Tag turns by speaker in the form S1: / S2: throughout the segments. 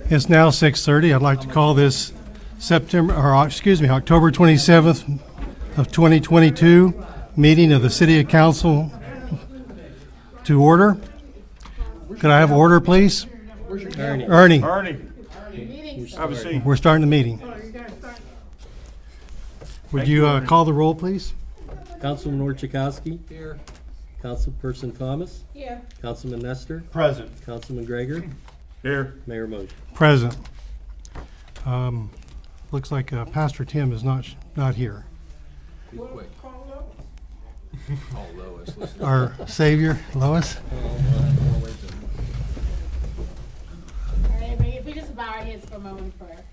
S1: It's now 6:30. I'd like to call this October 27th of 2022 meeting of the City Council to order. Could I have order, please? Ernie.
S2: Have a seat.
S1: We're starting the meeting. Would you call the roll, please?
S3: Councilman Orchakowski. Here. Councilperson Thomas.
S4: Here.
S3: Councilman Nestor.
S2: Present.
S3: Councilman Gregor.
S2: Here.
S3: Mayor Mosher.
S1: Present. Looks like Pastor Tim is not here.
S5: Be quick. Call Lois. Listen.
S1: Our Savior, Lois.
S4: If we just bow our heads for a moment of prayer.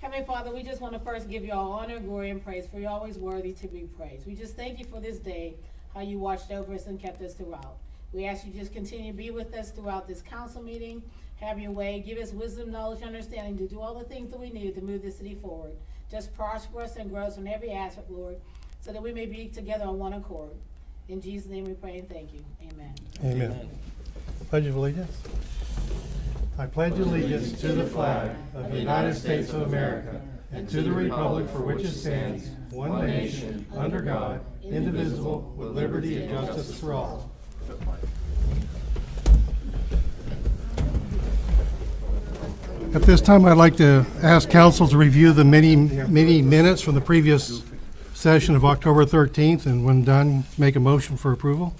S4: Heavenly Father, we just want to first give you all honor, glory, and praise, for you're always worthy to be praised. We just thank you for this day, how you watched over us and kept us throughout. We ask you just continue to be with us throughout this council meeting. Have your way. Give us wisdom, knowledge, understanding to do all the things that we need to move the city forward. Just prosper us and grow us in every aspect, Lord, so that we may be together on one accord. In Jesus' name we pray and thank you. Amen.
S1: Amen. Pledge of allegiance. I pledge allegiance to the flag of the United States of America and to the republic for which it stands, one nation, under God, indivisible, with liberty and justice for all. At this time, I'd like to ask council to review the many minutes from the previous session of October 13th, and when done, make a motion for approval.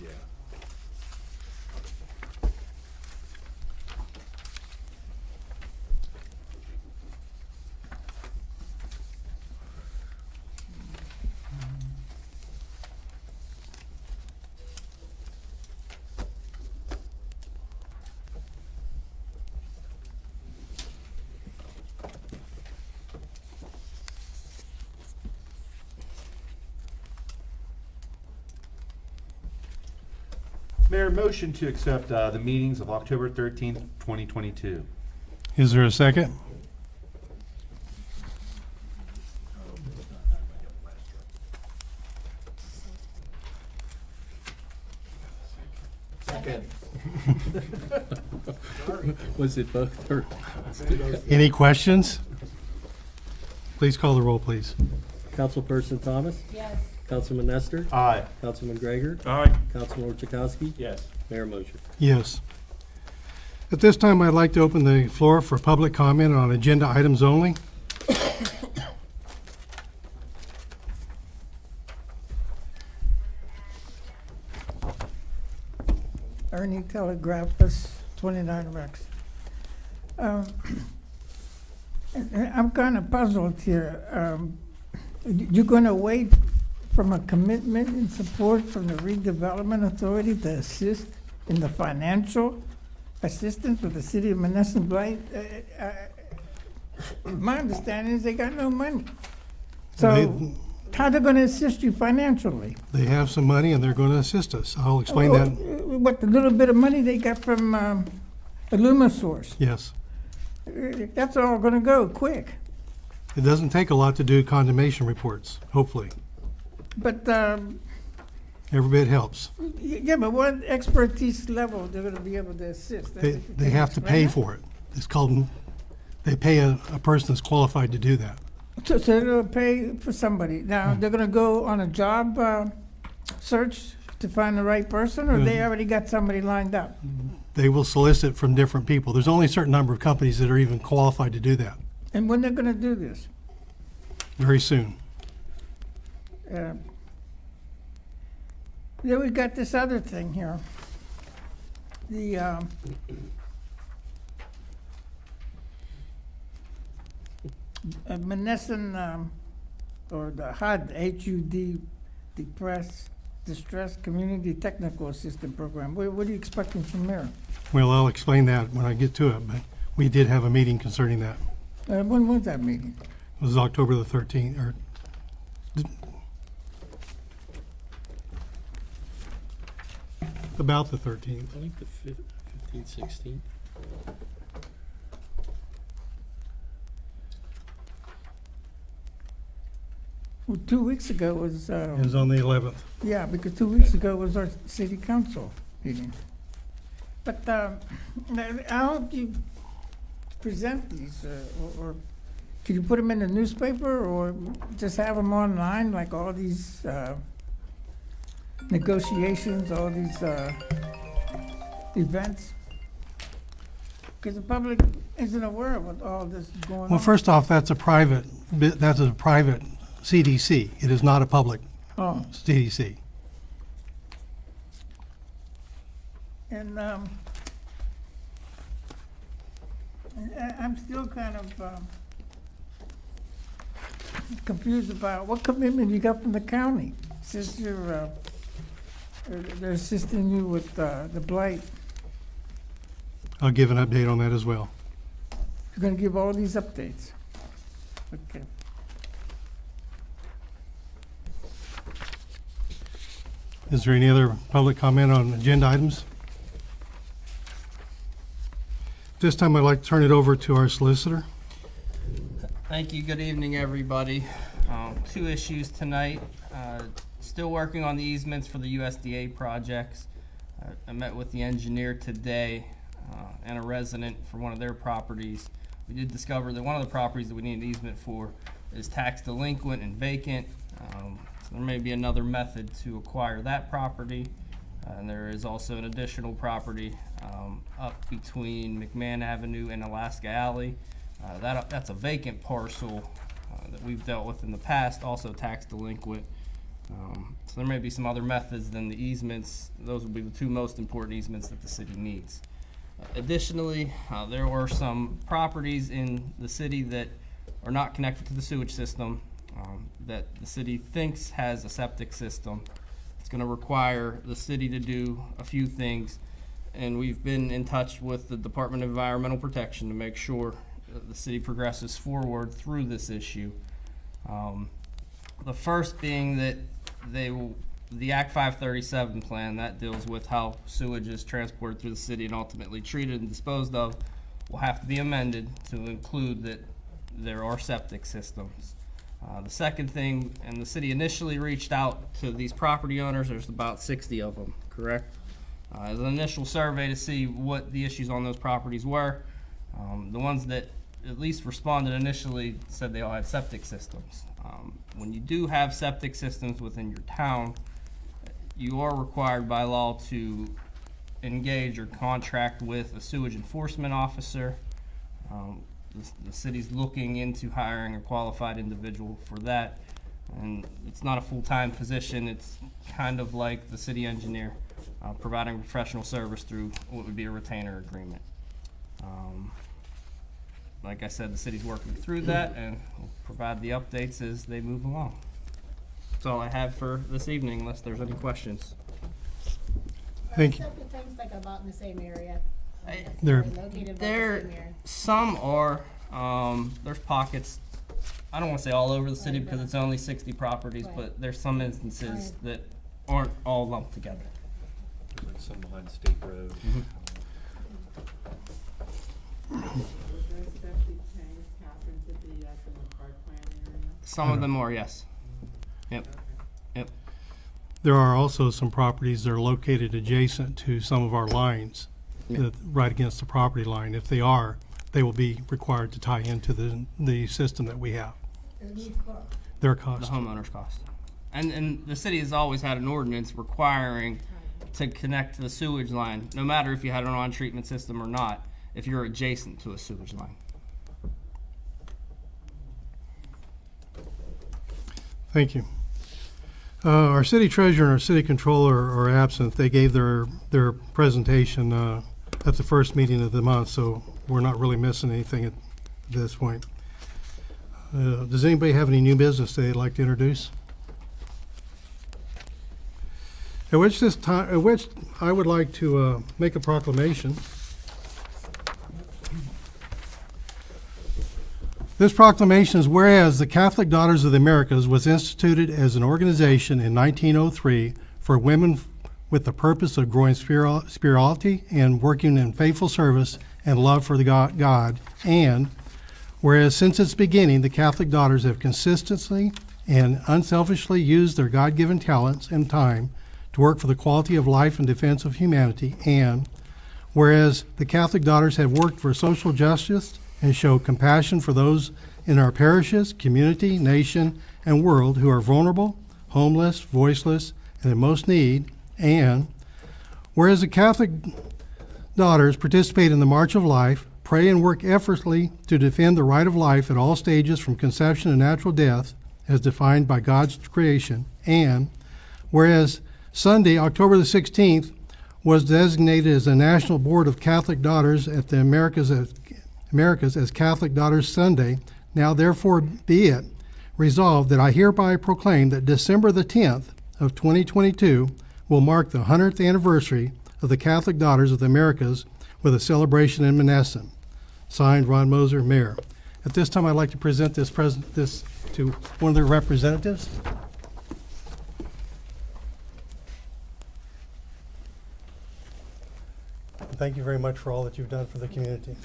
S5: Yeah.
S2: Mayor, motion to accept the meetings of October 13th, 2022.
S1: Is there a second?
S5: Second.
S3: Was it both or?
S1: Any questions? Please call the roll, please.
S3: Councilperson Thomas.
S4: Yes.
S3: Councilman Nestor.
S2: Aye.
S3: Councilman Gregor.
S2: Aye.
S3: Councilman Orchakowski.
S2: Yes.
S3: Mayor Mosher.
S1: Yes. At this time, I'd like to open the floor for public comment on agenda items only.
S6: Ernie Telegraphus, 29 Rex. I'm kind of puzzled here. You're going to wait from a commitment and support from the redevelopment authority to assist in the financial assistance with the city of Monessen Blight? My understanding is they got no money. So how are they going to assist you financially?
S1: They have some money and they're going to assist us. I'll explain that.
S6: What, the little bit of money they got from Illumisource?
S1: Yes.
S6: That's all going to go quick.
S1: It doesn't take a lot to do condemnation reports, hopefully.
S6: But
S1: Every bit helps.
S6: yeah, but what expertise level they're going to be able to assist?
S1: They have to pay for it. It's called, they pay a person that's qualified to do that.
S6: So they'll pay for somebody. Now, they're going to go on a job search to find the right person, or they already got somebody lined up?
S1: They will solicit from different people. There's only a certain number of companies that are even qualified to do that.
S6: And when they're going to do this?
S1: Very soon.
S6: Then we got this other thing here. The Monessen, or the HUD, H-U-D, Distress Community Technical Assistance Program. What are you expecting from there?
S1: Well, I'll explain that when I get to it, but we did have a meeting concerning that.
S6: When was that meeting?
S1: It was October the 13th, or about the 13th.
S3: I think the 15th, 16th.
S6: Well, 2 weeks ago was,
S1: It was on the 11th.
S6: yeah, because 2 weeks ago was our city council meeting. But I hope you present these, or can you put them in the newspaper, or just have them online, like all these negotiations, all these events? Because the public isn't aware of what all this is going on.
S1: Well, first off, that's a private CDC. It is not a public
S6: Oh,
S1: CDC.
S6: and I'm still kind of confused about what commitment you got from the county, since they're assisting you with the blight.
S1: I'll give an update on that as well.
S6: You're gonna give all these updates? Okay.
S1: Is there any other public comment on agenda items? This time I'd like to turn it over to our solicitor.
S7: Thank you. Good evening, everybody. Two issues tonight. Still working on the easements for the USDA projects. I met with the engineer today and a resident for one of their properties. We did discover that one of the properties that we need an easement for is tax delinquent and vacant. So there may be another method to acquire that property. And there is also an additional property up between McMahon Avenue and Alaska Alley. That's a vacant parcel that we've dealt with in the past, also tax delinquent. So there may be some other methods than the easements. Those will be the two most important easements that the city needs. Additionally, there are some properties in the city that are not connected to the sewage system that the city thinks has a septic system. It's going to require the city to do a few things, and we've been in touch with the Department of Environmental Protection to make sure the city progresses forward through this issue. The first being that the Act 537 plan that deals with how sewage is transported through the city and ultimately treated and disposed of will have to be amended to include that there are septic systems. The second thing, and the city initially reached out to these property owners, there's about 60 of them, correct? As an initial survey to see what the issues on those properties were. The ones that at least responded initially said they all had septic systems. When you do have septic systems within your town, you are required by law to engage or contract with a sewage enforcement officer. The city's looking into hiring a qualified individual for that, and it's not a full-time position. It's kind of like the city engineer providing professional service through what would be a retainer agreement. Like I said, the city's working through that, and will provide the updates as they move along. That's all I have for this evening, unless there's any questions.
S1: Thank you.
S4: Septic tanks like about in the same area.
S1: They're-
S4: Located about the
S7: There,
S4: same area.
S7: some are, there's pockets, I don't wanna say all over the city because it's only 60 properties,
S4: Right.
S7: but there's some instances that aren't all lumped together.
S2: There's like some behind State Road.
S8: Those septic tanks happen to be up in the parkland area?
S7: Some of them are, yes. Yep, yep.
S1: There are also some properties that are located adjacent to some of our lines, right against the property line. If they are, they will be required to tie into the system that we have. Their
S7: The
S1: cost.
S7: homeowner's cost. And the city has always had an ordinance requiring to connect to the sewage line, no matter if you had an on-treatment system or not, if you're adjacent to a sewage line.
S1: Thank you. Our city treasurer and our city controller are absent. They gave their presentation at the first meeting of the month, so we're not really missing anything at this point. Does anybody have any new business they'd like to introduce? At which I would like to make a proclamation. This proclamation is whereas the Catholic Daughters of the Americas was instituted as an organization in 1903 for women with the purpose of growing spirituality and working in faithful service and love for the God, and whereas since its beginning the Catholic Daughters have consistently and unselfishly use their God-given talents and time to work for the quality of life and defense of humanity. And whereas the Catholic Daughters have worked for social justice and show compassion for those in our parishes, community, nation, and world who are vulnerable, homeless, voiceless, and in most need. And whereas the Catholic Daughters participate in the March of Life, pray and work effortlessly to defend the right of life at all stages from conception to natural death, as defined by God's creation. And whereas Sunday, October the 16th, was designated as the National Board of Catholic Daughters at the Americas as Catholic Daughters Sunday, now therefore be it resolved that I hereby proclaim that December the 10th of 2022 will mark the 100th anniversary of the Catholic Daughters of the Americas with a celebration in Monessen. Signed, Ron Moser, Mayor. At this time, I'd like to present this to one of their representatives. Thank you very much for all that you've done for the community.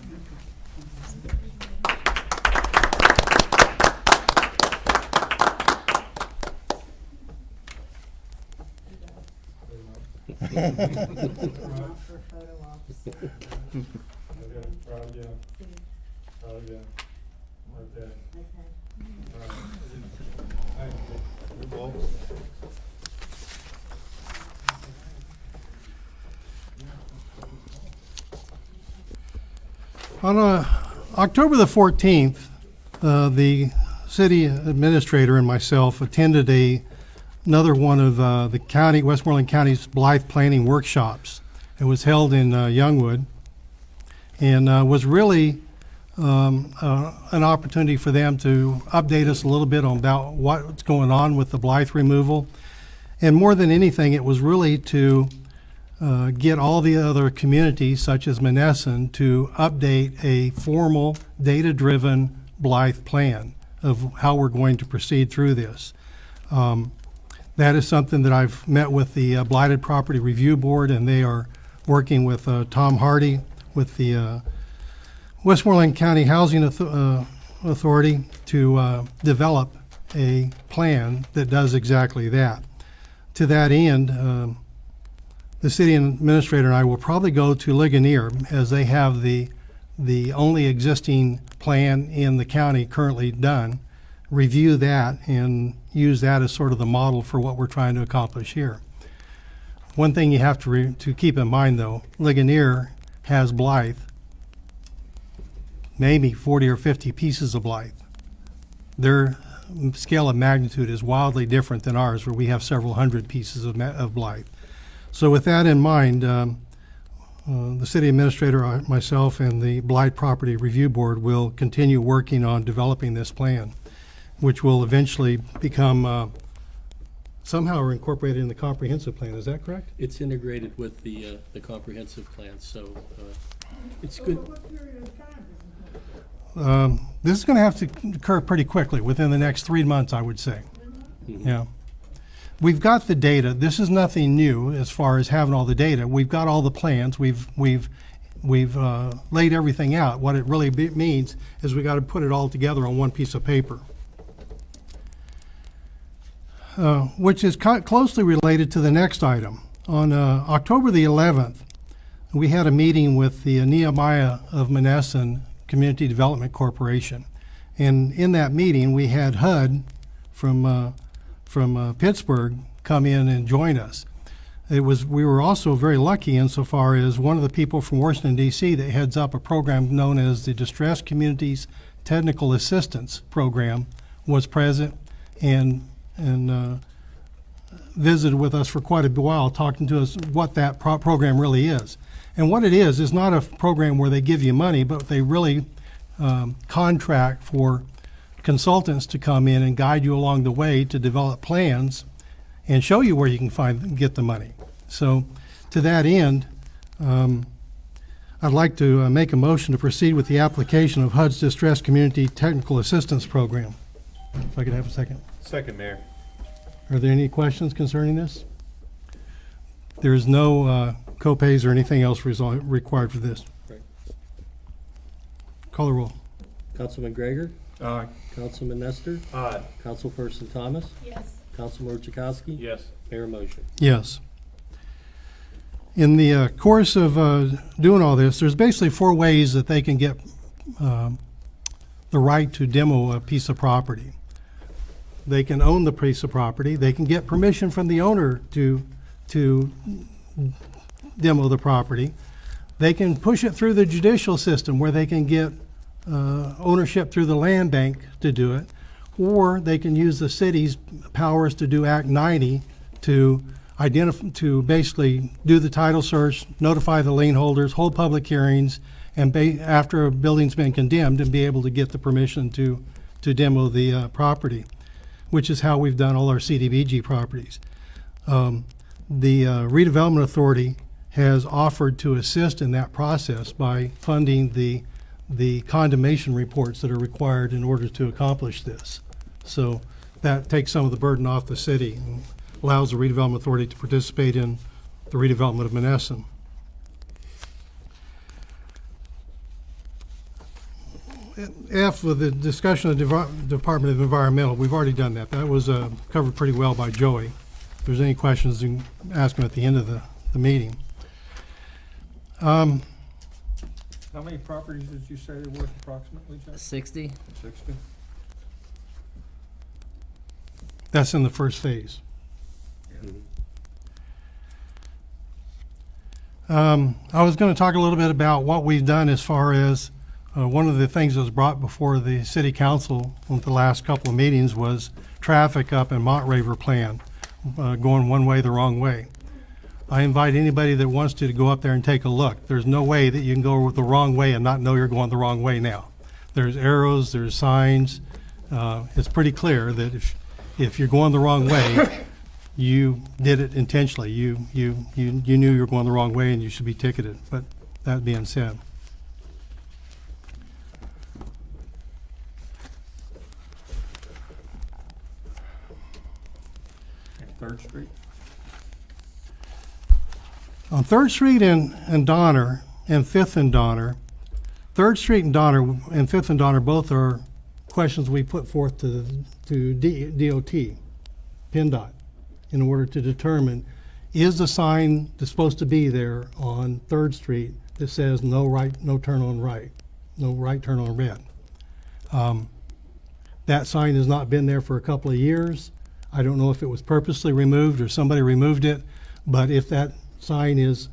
S1: On October the 14th, the city administrator and myself attended another one of the Westmoreland County's Blythe Planning Workshops. It was held in Youngwood, and was really an opportunity for them to update us a little bit about what's going on with the Blythe removal. And more than anything, it was really to get all the other communities, such as Monessen, to update a formal, data-driven Blythe plan of how we're going to proceed through this. That is something that I've met with the Blighted Property Review Board, and they are working with Tom Hardy with the Westmoreland County Housing Authority to develop a plan that does exactly that. To that end, the city administrator and I will probably go to Ligonier, as they have the only existing plan in the county currently done, review that and use that as sort of the model for what we're trying to accomplish here. One thing you have to keep in mind, though, Ligonier has Blythe, maybe 40 or 50 pieces of Blythe. Their scale of magnitude is wildly different than ours, where we have several hundred pieces of Blythe. So with that in mind, the city administrator, myself, and the Blythe Property Review Board will continue working on developing this plan, which will eventually become somehow incorporated in the comprehensive plan. Is that correct?
S3: It's integrated with the comprehensive plan, so it's good.
S1: This is going to have to occur pretty quickly, within the next 3 months, I would say.
S3: Mm-hmm.
S1: Yeah. We've got the data. This is nothing new as far as having all the data. We've got all the plans. We've laid everything out. What it really means is we got to put it all together on one piece of paper, which is closely related to the next item. On October the 11th, we had a meeting with the Nehemiah of Monessen Community Development Corporation, and in that meeting we had HUD from Pittsburgh come in and join us. We were also very lucky insofar as one of the people from Washington, D.C. that heads up a program known as the Distressed Communities Technical Assistance Program was present and visited with us for quite a while, talking to us what that program really is. And what it is not a program where they give you money, but they really contract for consultants to come in and guide you along the way to develop plans and show you where you can get the money. So to that end, I'd like to make a motion to proceed with the application of HUD's Distressed Community Technical Assistance Program. If I could have a second.
S2: Second, Mayor.
S1: Are there any questions concerning this? There is no co-pays or anything else required for this.
S3: Right.
S1: Call the roll.
S3: Councilman Gregor,
S2: Aye.
S3: Councilman Nestor,
S2: Aye.
S3: Councilperson Thomas,
S4: Yes.
S3: Councilman Chakowski.
S2: Yes.
S3: Mayor motion.
S1: Yes. In the course of doing all this, there's basically 4 ways that they can get the right to demo a piece of property. They can own the piece of property. They can get permission from the owner to demo the property. They can push it through the judicial system where they can get ownership through the land bank to do it, or they can use the city's powers to do Act 90 to to basically do the title search, notify the lien holders, hold public hearings, and after a building's been condemned, and be able to get the permission to demo the property, which is how we've done all our CDBG properties. The Redevelopment Authority has offered to assist in that process by funding the condemnation reports that are required in order to accomplish this. So that takes some of the burden off the city and allows the Redevelopment Authority to participate in the redevelopment of Monessen. F, with the discussion of the Department of Environmental, we've already done that. That was covered pretty well by Joey. If there's any questions, you can ask him at the end of the meeting.
S5: How many properties did you say there was approximately, Jeff?
S7: 60.
S5: 60?
S1: That's in the first phase. I was going to talk a little bit about what we've done as far as one of the things that was brought before the city council with the last couple of meetings was traffic up in Montraver plan, going one way the wrong way. I invite anybody that wants to go up there and take a look. There's no way that you can go the wrong way and not know you're going the wrong way now. There's arrows, there's signs. It's pretty clear that if you're going the wrong way, you did it intentionally. You knew you were going the wrong way and you should be ticketed. But that being said.
S5: And 3rd Street?
S1: On 3rd Street and Donner, and 5th and Donner, 3rd Street and Donner and 5th and Donner both are questions we put forth to DOT, PennDOT, in order to determine, is the sign that's supposed to be there on 3rd Street that says no turn on right, no right turn on red. That sign has not been there for a couple of years. I don't know if it was purposely removed or somebody removed it, but if that sign is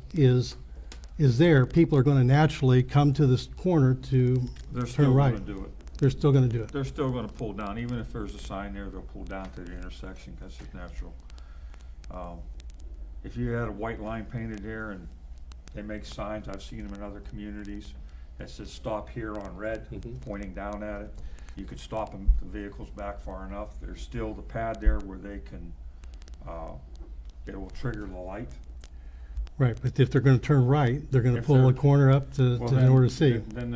S1: there, people are going to naturally come to this corner to
S5: They're
S1: turn
S5: still
S1: right.
S5: gonna do it.
S1: They're still going to do it.
S5: They're still gonna pull down, even if there's a sign there, they'll pull down to the intersection, that's just natural. If you had a white line painted there and they make signs, I've seen them in other communities, that says stop here on red, pointing down at it. You could stop them, the vehicles back far enough. There's still the pad there where they can, it will trigger the light.
S1: Right, but if they're going to turn right, they're going to
S5: If
S1: pull the
S5: they're-
S1: corner up in order to see.
S5: Then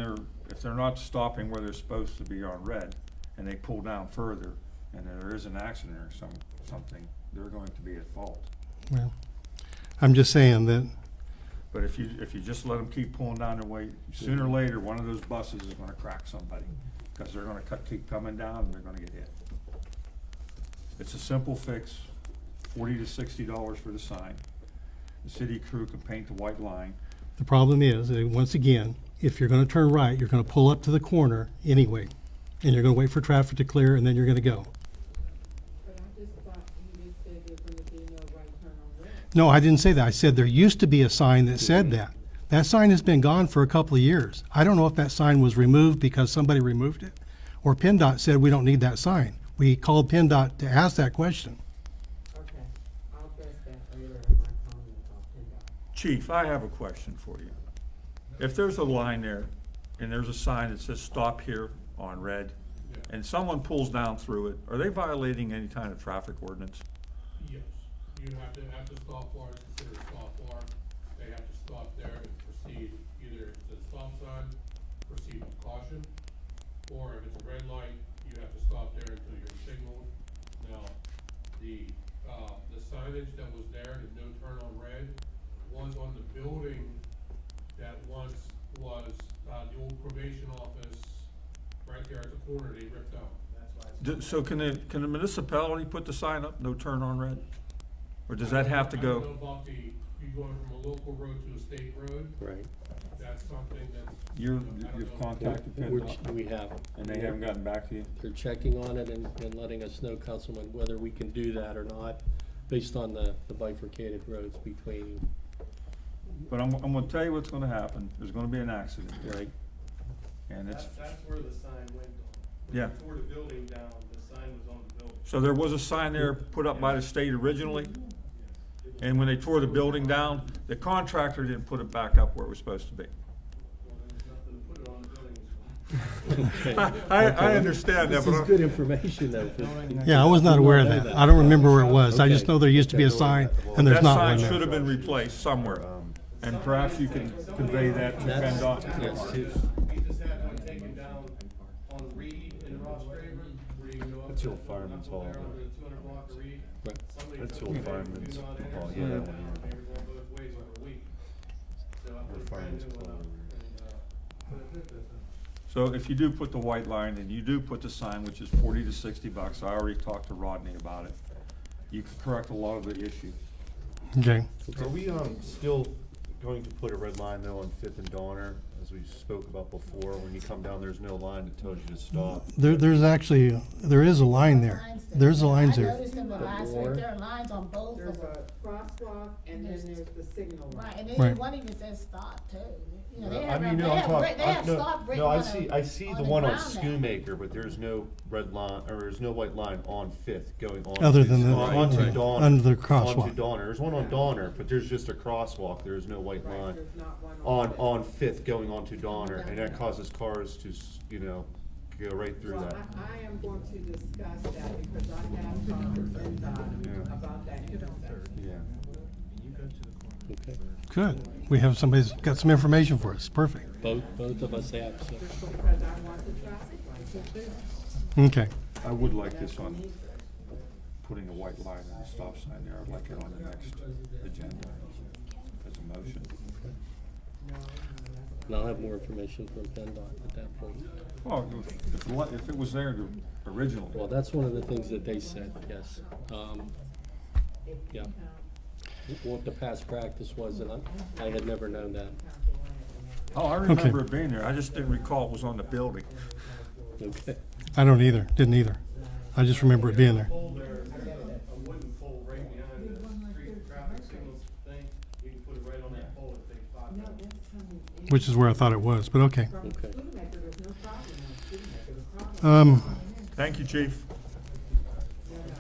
S5: if they're not stopping where they're supposed to be on red, and they pull down further, and there is an accident or something, they're going to be at fault.
S1: Well, I'm just saying that,
S5: But if you just let them keep pulling down their way, sooner or later, one of those buses is gonna crack somebody, because they're gonna keep coming down and they're gonna get hit. It's a simple fix, $40 to $60 for the sign. The city crew can paint the white line.
S1: the problem is, once again, if you're going to turn right, you're going to pull up to the corner anyway, and you're going to wait for traffic to clear, and then you're going to go.
S8: But I just thought you just said there's gonna be no right turn on red.
S1: No, I didn't say that. I said there used to be a sign that said that. That sign has been gone for a couple of years. I don't know if that sign was removed because somebody removed it, or PennDOT said we don't need that sign. We called PennDOT to ask that question.
S8: Okay, I'll address that later in my comment about PennDOT.
S5: Chief, I have a question for you. If there's a line there, and there's a sign that says stop here on red, and someone pulls down through it, are they violating any kind of traffic ordinance?
S9: Yes, you have to stop bar, it's considered a stop bar. They have to stop there and proceed, either if it's a stop sign, proceed with caution, or if it's a red light, you have to stop there until you're signaled. Now, the signage that was there, the no turn on red, was on the building that once was, the old probation office, right there at the corner they ripped out.
S5: So can the municipality put the sign up, no turn on red? Or does that have to
S9: I don't
S5: go?
S9: know about you going from a local road to a state road,
S3: Right.
S9: that's something that's.
S5: You've
S9: I don't know.
S5: contacted PennDOT,
S3: We have.
S5: and they haven't gotten back to you?
S3: They're checking on it and letting us know, Councilman, whether we can do that or not, based on the bifurcated roads between,
S5: But I'm gonna tell you what's gonna happen. There's gonna be an accident,
S3: right?
S5: and it's,
S10: That's where the sign went on.
S5: Yeah.
S10: When they tore the building down, the sign was on the building.
S5: so there was a sign there put up by the state originally, and when they tore the building down, the contractor didn't put it back up where it was supposed to be.
S10: Well, there was nothing to put it on the building.
S5: I understand that,
S3: This
S5: but
S3: is
S5: I'm-
S3: good information, though.
S1: Yeah, I was not aware of that. I don't remember where it was. I just know there used to be a sign and there's
S5: that
S1: not
S5: sign
S1: one
S5: should
S1: there.
S5: have been replaced somewhere, and perhaps you can convey that to
S3: That's-
S5: PennDOT.
S3: yes.
S10: We just had one taken down on Reed in Ross Draven, where you go up.
S2: That's the old
S10: up
S2: Fireman's
S10: there
S2: Hall.
S10: on the 200 block of Reed.
S3: Right.
S10: Somebody
S2: That's the
S10: told
S2: old
S10: me they
S2: Fireman's
S10: do not
S2: Hall,
S10: enter,
S2: yeah, that
S10: so
S2: one, yeah.
S10: they were going both ways for a week. So I put a brand
S2: Fireman's
S10: new one
S2: Hall.
S10: up, and,
S5: So if you do put the white line and you do put the sign, which is $40 to $60, I already talked to Rodney about it. You can correct a lot of the issue.
S1: Okay.
S2: Are we, still going to put a red line though on Fifth and Donner, as we spoke about before? When you come down, there's no line that tells you to stop.
S1: There's actually, there is a line there. There's a lines
S4: I
S1: there.
S4: noticed in the last week, there are lines on both
S8: There's
S4: of them.
S8: a crosswalk and then there's the signal line.
S4: Right, and then
S1: Right.
S4: one even says stop too. You know,
S2: No,
S4: they
S2: I
S4: have,
S2: mean,
S4: they
S2: no, I'm
S4: have,
S2: talking,
S4: they have
S2: no,
S4: stop written
S2: no,
S4: on
S2: I see
S4: on
S2: the one on
S4: ground now.
S2: Schoonmaker, but there's no red line, or there's no white line on Fifth going on.
S1: Other
S2: to-
S1: than the-
S2: onto
S1: right,
S2: Donner.
S1: under the
S2: Onto
S1: crosswalk.
S2: Donner. There's one on Donner, but there's just a crosswalk. There's no white
S8: Right,
S2: line
S8: there's not one
S2: on Fifth going onto Donner, and that causes cars to, go right through
S8: Well,
S2: that.
S8: I am going to discuss that because I have talked to PennDOT
S2: Yeah.
S8: about that intersection.
S2: Yeah.
S3: Okay.
S1: Good. We have somebody's got some information for us. Perfect.
S3: Both of us have, so.
S8: Just because I want the traffic lights there.
S1: Okay.
S5: I would like this on putting a white line and a stop sign there. I'd like it on the next agenda as a motion.
S3: And I'll have more information from PennDOT at that point.
S5: Well, if it was there originally.
S3: Well, that's one of the things that they said, yes. Yeah. What the past practice was, and I had never known that.
S5: Oh, I remember it being there. I just didn't recall it was on the building.
S3: Okay.
S1: I don't either. Didn't either. I just remember it being there.
S10: pole there, a wooden pole right behind the street traffic signals thing. You can put it right on that pole and take 5 minutes.
S1: Which is where I thought it was, but okay.
S3: Okay.
S8: Schoonmaker, there's no problem on Schoonmaker. The problem
S5: Thank you, Chief.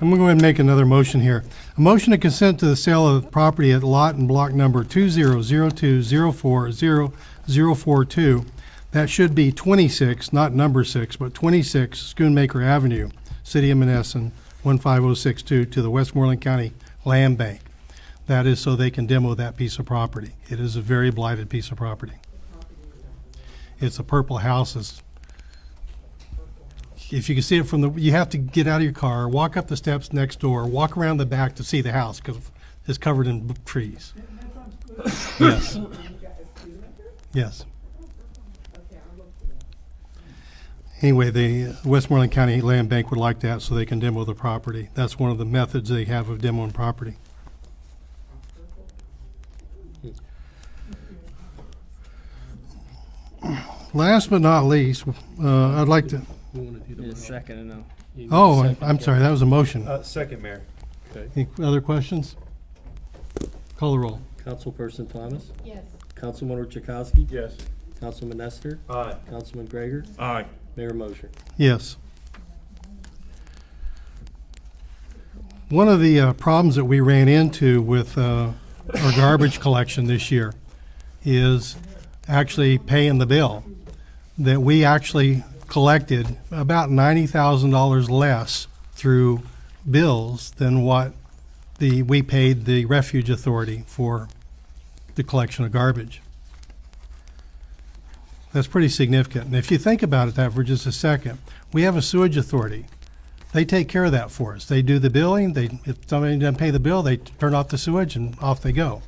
S1: I'm gonna go ahead and make another motion here. A motion to consent to the sale of property at lot and block number 2002040042. That should be 26, not number 6, but 26 Schoonmaker Avenue, City of Monessen, 15062, to the Westmoreland County Land Bank. That is so they can demo that piece of property. It is a very blighted piece of property. It's a purple house. If you can see it from the, you have to get out of your car, walk up the steps next door, walk around the back to see the house because it's covered in trees. Yes. Yes. Anyway, the Westmoreland County Land Bank would like that so they can demo the property. That's one of the methods they have of demoing property. Last but not least, I'd like to,
S3: We want to do the
S7: Yeah,
S3: motion.
S7: second and no.
S3: You need a
S1: oh,
S3: second,
S1: I'm
S3: yeah.
S1: sorry, that was a motion.
S2: Second, Mayor.
S3: Okay.
S1: Any other questions? Call the roll.
S3: Councilperson Thomas,
S4: Yes.
S3: Councilman Orchakowski,
S2: Yes.
S3: Councilman Nestor,
S2: Aye.
S3: Councilman Gregor,
S5: Aye.
S3: Mayor Mosher.
S1: Yes. One of the problems that we ran into with our garbage collection this year is actually paying the bill. That we actually collected about $90,000 less through bills than what we paid the refuge authority for the collection of garbage. That's pretty significant. And if you think about it for just a second, we have a sewage authority. They take care of that for us. They do the billing. If somebody doesn't pay the bill, they turn off the sewage and off they go.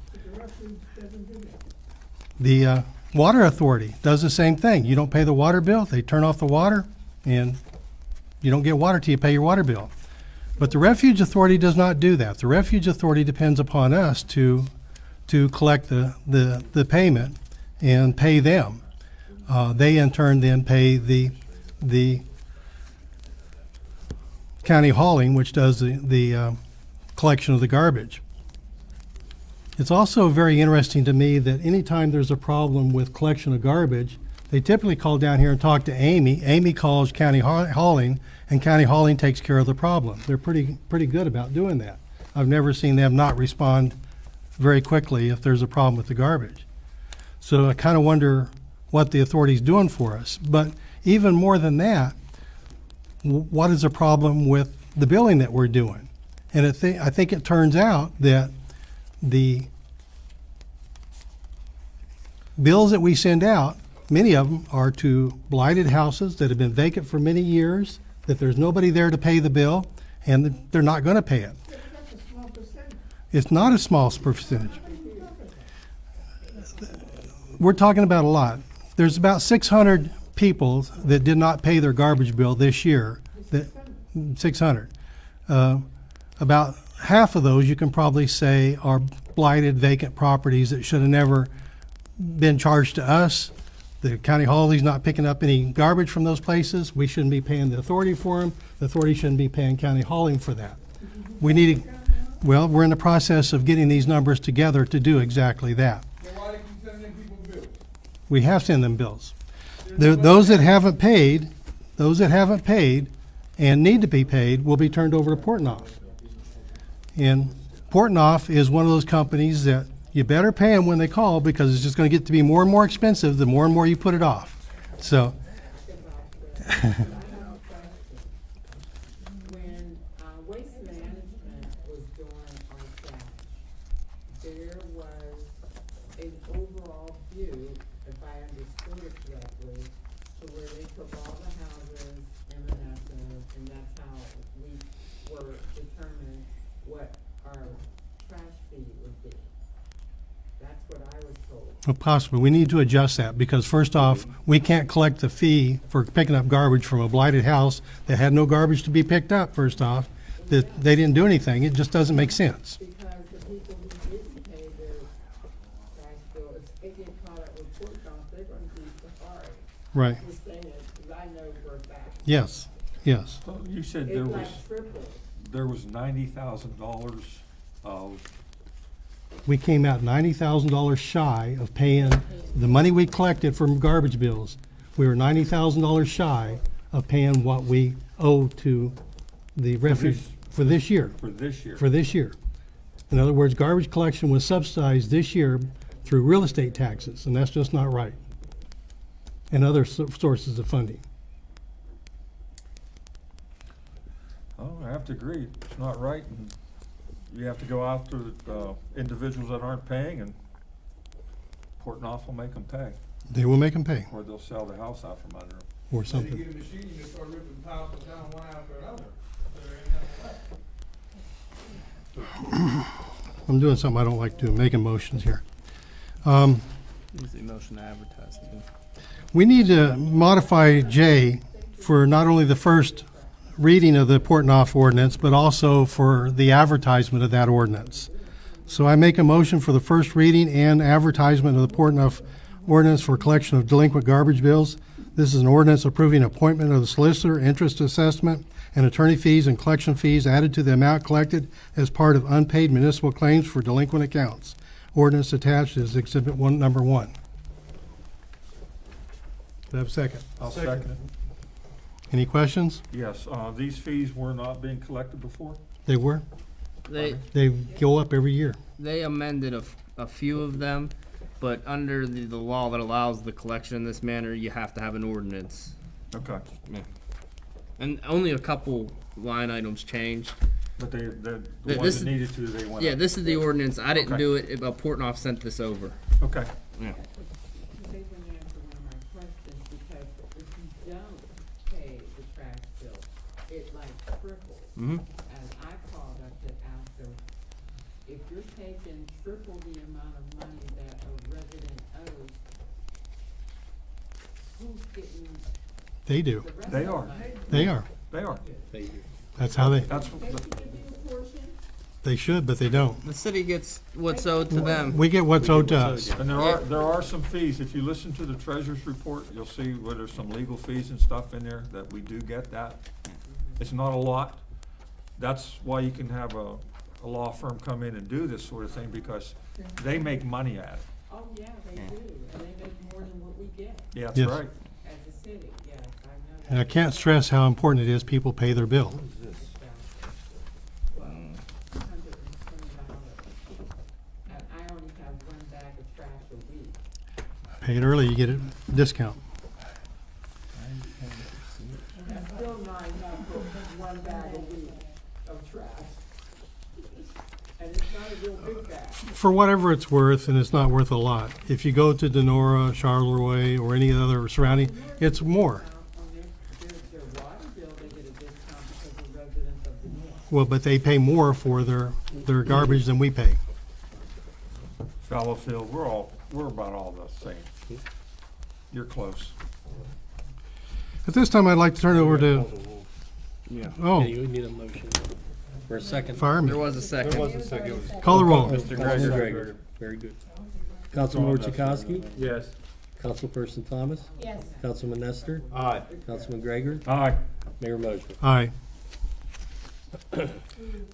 S1: The water authority does the same thing. You don't pay the water bill, they turn off the water and You don't get water till you pay your water bill. But the refuge authority does not do that. The refuge authority depends upon us to collect the payment and pay them. They in turn then pay the county hauling, which does the collection of the garbage. It's also very interesting to me that anytime there's a problem with collection of garbage, they typically call down here and talk to Amy. Amy calls county hauling, and county hauling takes care of the problem. They're pretty good about doing that. I've never seen them not respond very quickly if there's a problem with the garbage. So I kind of wonder what the authority's doing for us. But even more than that, what is the problem with the billing that we're doing? And I think it turns out that the bills that we send out, many of them are to blighted houses that have been vacant for many years, that there's nobody there to pay the bill, and that they're not going to pay it. It's not a small percentage. We're talking about a lot. There's about 600 people that did not pay their garbage bill this year. 600. About half of those you can probably say are blighted, vacant properties that should have never been charged to us. The county hauling's not picking up any garbage from those places. We shouldn't be paying the authority for them. The authority shouldn't be paying county hauling for that. We need to, well, we're in the process of getting these numbers together to do exactly that.
S9: Why do you keep sending people bills?
S1: We have sent them bills. Those that haven't paid and need to be paid will be turned over to Portnoy. And Portnoy is one of those companies that you better pay them when they call, because it's just going to get to be more and more expensive the more and more you put it off. So,
S8: When Waste Management was doing our trash, there was an overall view, if I understood it correctly, to where they took all the houses in Monessen, and that's how we were determining what our trash fee would be. That's what I was told.
S1: well, possibly, we need to adjust that, because first off, we can't collect the fee for picking up garbage from a blighted house that had no garbage to be picked up, first off, that they didn't do anything. It just doesn't make sense.
S8: Because the people who didn't pay their trash bill, if they get caught up with Portnoy, they're gonna be sorry.
S1: Right.
S8: Just saying it, 'cause I know for a fact.
S1: Yes, yes.
S5: So you said
S8: It like tripled.
S5: there was $90,000 of,
S1: We came out $90,000 shy of paying the money we collected from garbage bills. We were $90,000 shy of paying what we owe to the refuge for this year.
S5: for this year.
S1: For this year. In other words, garbage collection was subsidized this year through real estate taxes, and that's just not right. And other sources of funding.
S5: Oh, I have to agree, it's not right, and you have to go after individuals that aren't paying, and Portnoy will make them pay,
S1: They will make them pay,
S5: or they'll sell the house out from under them.
S1: or
S9: Then you
S1: something.
S9: get a machine, you just start ripping houses down one after another. There ain't nothing left.
S1: I'm doing something I don't like doing, making motions here.
S7: Use the motion to advertise again.
S1: We need to modify J for not only the first reading of the Portnoy ordinance, but also for the advertisement of that ordinance. So I make a motion for the first reading and advertisement of the Portnoy ordinance for collection of delinquent garbage bills. This is an ordinance approving appointment of the solicitor, interest assessment, and attorney fees and collection fees added to the amount collected as part of unpaid municipal claims for delinquent accounts. Ordinance attached is Exhibit 1, Number 1. Do I have a second?
S5: I'll second it.
S1: Any questions?
S5: Yes, these fees were not being collected before?
S1: They were?
S7: They
S1: They go up every year.
S7: they amended a few of them, but under the law that allows the collection in this manner, you have to have an ordinance.
S5: Okay,
S7: And only a couple line items changed.
S5: but the
S7: This
S5: ones
S7: is-
S5: that needed to, they went up?
S7: Yeah, this is the ordinance. I didn't
S5: Okay.
S7: do it, but Portnoy sent this over.
S5: Okay,
S7: Yeah.
S8: They wouldn't answer one of my questions, because if you don't pay the trash bill, it like triples.
S7: Mm-hmm.
S8: And I called up to ask them, if you're taking triple the amount of money that a resident owes, who's getting
S1: They do.
S8: the rest of
S5: They
S8: the
S5: are.
S8: money?
S1: They are.
S5: They are.
S3: They do.
S1: That's how
S5: That's,
S1: they should, but they don't.
S7: The city gets what's owed to them.
S1: We get what's owed to us.
S5: and there are some fees. If you listen to the treasurer's report, you'll see where there's some legal fees and stuff in there that we do get that. It's not a lot. That's why you can have a law firm come in and do this sort of thing, because they make money at it.
S8: Oh, yeah, they do, and they make more than what we get
S5: Yeah, that's
S1: Yes.
S5: right.
S8: as a city, yes, I know that.
S1: And I can't stress how important it is people pay their bill.
S8: $120. And I only have one bag of trash a week.
S1: Pay it early, you get a discount.
S8: That's still not enough for one bag a week of trash. And it's not a real big bag.
S1: For whatever it's worth, and it's not worth a lot, if you go to Denora, Charleroi, or any other surrounding, it's more.
S8: On their water bill, they get a discount because they're residents of the north.
S1: Well, but they pay more for their garbage than we pay.
S5: Fallowfield, we're about all the same. You're close.
S1: At this time, I'd like to turn it over to,
S3: Yeah,
S1: oh,
S3: you need a motion for a second.
S7: There
S1: fireman.
S7: was a second.
S1: Call the roll.
S3: Mr. Gregor. Very good. Councilman Chakowski?
S10: Yes.
S3: Councilperson Thomas?
S4: Yes.
S3: Councilman Nestor?
S2: Aye.
S3: Councilman Gregor?
S5: Aye.
S3: Mayor Mosher?
S1: Aye.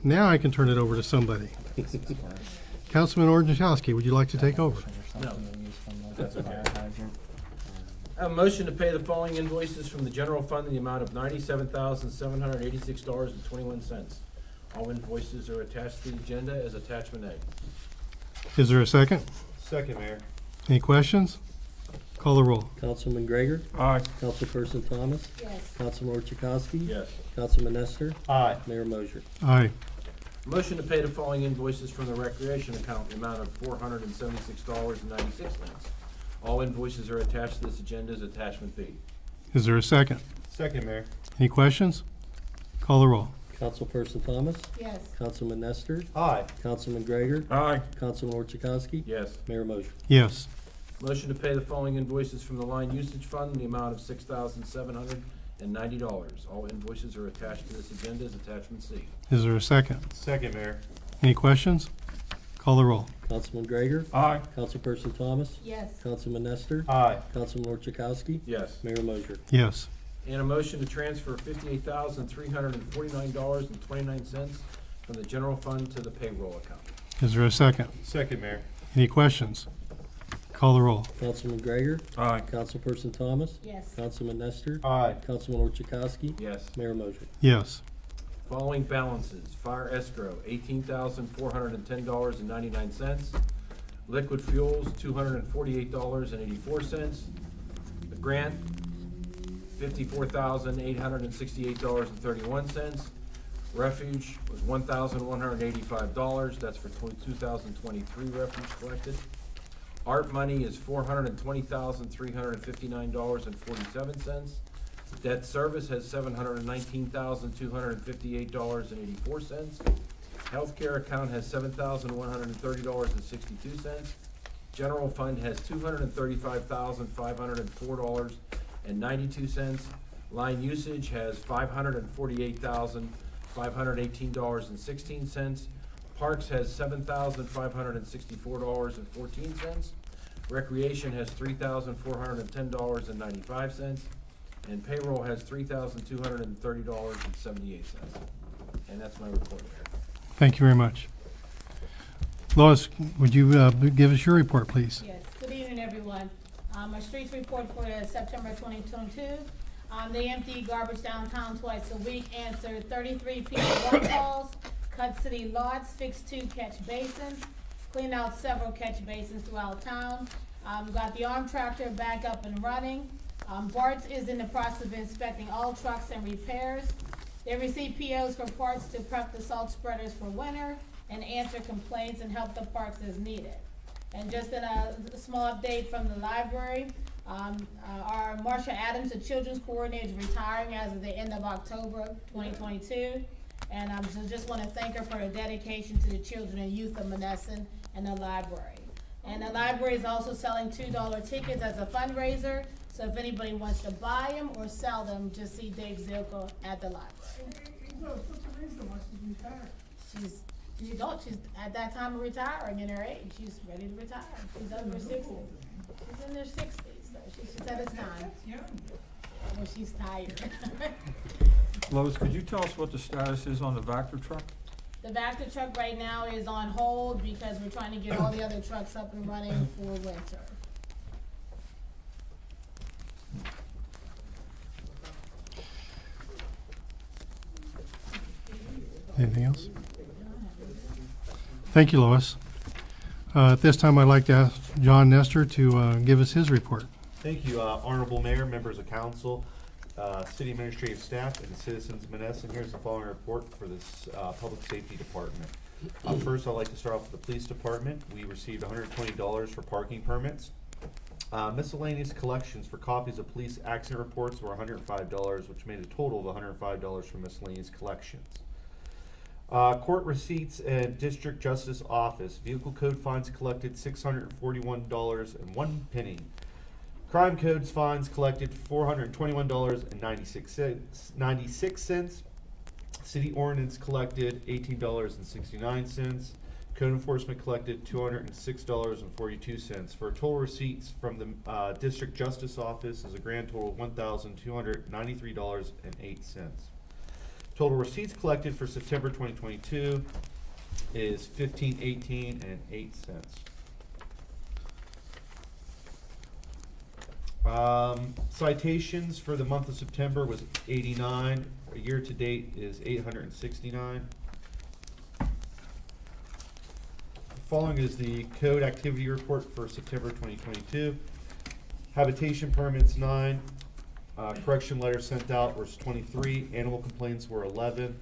S1: Now I can turn it over to somebody. Councilman Ordzikowski, would you like to take over?
S11: I have a motion to pay the following invoices from the general fund in the amount of $97,786.21. All invoices are attached to the agenda as attachment A.
S1: Is there a second?
S2: Second, Mayor.
S1: Any questions? Call the roll.
S3: Councilman Gregor?
S5: Aye.
S3: Councilperson Thomas?
S4: Yes.
S3: Councilman Chakowski?
S11: Yes.
S3: Councilman Nestor?
S2: Aye.
S3: Mayor Mosher?
S1: Aye.
S11: Motion to pay the following invoices from the recreation account in the amount of $476.96. All invoices are attached to this agenda as attachment B.
S1: Is there a second?
S2: Second, Mayor.
S1: Any questions? Call the roll.
S3: Councilperson Thomas?
S4: Yes.
S3: Councilman Nestor?
S2: Aye.
S3: Councilman Gregor?
S5: Aye.
S3: Councilman Chakowski?
S11: Yes.
S3: Mayor Mosher?
S1: Yes.
S11: Motion to pay the following invoices from the line usage fund in the amount of $6,790. All invoices are attached to this agenda as attachment C.
S1: Is there a second?
S2: Second, Mayor.
S1: Any questions? Call the roll.
S3: Councilman Gregor?
S5: Aye.
S3: Councilperson Thomas?
S4: Yes.
S3: Councilman Nestor?
S2: Aye.
S3: Councilman Chakowski?
S11: Yes.
S3: Mayor Mosher?
S1: Yes.
S11: And a motion to transfer $58,349.29 from the general fund to the payroll account.
S1: Is there a second?
S2: Second, Mayor.
S1: Any questions? Call the roll.
S3: Councilman Gregor?
S5: Aye.
S3: Councilperson Thomas?
S4: Yes.
S3: Councilman Nestor?
S2: Aye.
S3: Councilman Chakowski?
S11: Yes.
S3: Mayor Mosher?
S1: Yes.
S11: Following balances: fire escrow, $18,410.99. Liquid fuels, $248.84. The grant, $54,868.31. Refuge was $1,185. That's for 2023 refuge collected. Art money is $420,359.47. Debt service has $719,258.84. Healthcare account has $7,130.62. General fund has $235,504.92. Line usage has $548,518.16. Parks has $7,564.14. Recreation has $3,410.95. And payroll has $3,230.78. And that's my report, Mayor.
S1: Thank you very much. Lois, would you give us your report, please?
S4: Yes, good evening, everyone. My streets report for September 2022. They empty garbage downtown twice a week, answered 33 people calls, cut city lots, fixed 2 catch basins, cleaned out several catch basins throughout town. Got the arm tractor back up and running. Bart's is in the process of inspecting all trucks and repairs. They received POs for parts to prep the salt spreaders for winter and answer complaints and help the parks as needed. And just in a small update from the library, our Marsha Adams, the children's coordinator, is retiring as of the end of October 2022. And so just want to thank her for her dedication to the children and youth of Monessen and the library. And the library is also selling $2 tickets as a fundraiser So if anybody wants to buy them or sell them, just see Dave Zilko at the library. She's at that time of retiring in her age, she's ready to retire, she's over 60. She's in her 60s, so she said it's time. Well, she's tired.
S5: Lois, could you tell us what the status is on the Vector truck?
S4: The Vector truck right now is on hold because we're trying to get all the other trucks up and running for winter.
S1: Anything else? Thank you, Lois. At this time, I'd like to ask John Nestor to give us his report.
S2: Thank you, Honorable Mayor, members of council, city administrative staff, and citizens of Monessen. Here's the following report for this Public Safety Department. First, I'd like to start off with the police department. We received $120 for parking permits. Miscellaneous collections for copies of police accident reports were $105, which made a total of $105 for miscellaneous collections. Court receipts and District Justice Office. Vehicle code fines collected $641.01. Crime codes fines collected $421.96. City ordinance collected $18.69. Code enforcement collected $206.42. For total receipts from the District Justice Office is a grand total of $1,293.08. Total receipts collected for September 2022 is $15.18. Citations for the month of September was 89. Year to date is 869. Following is the code activity report for September 2022. Habitation permits 9. Correction letters sent out was 23. Animal complaints were 11.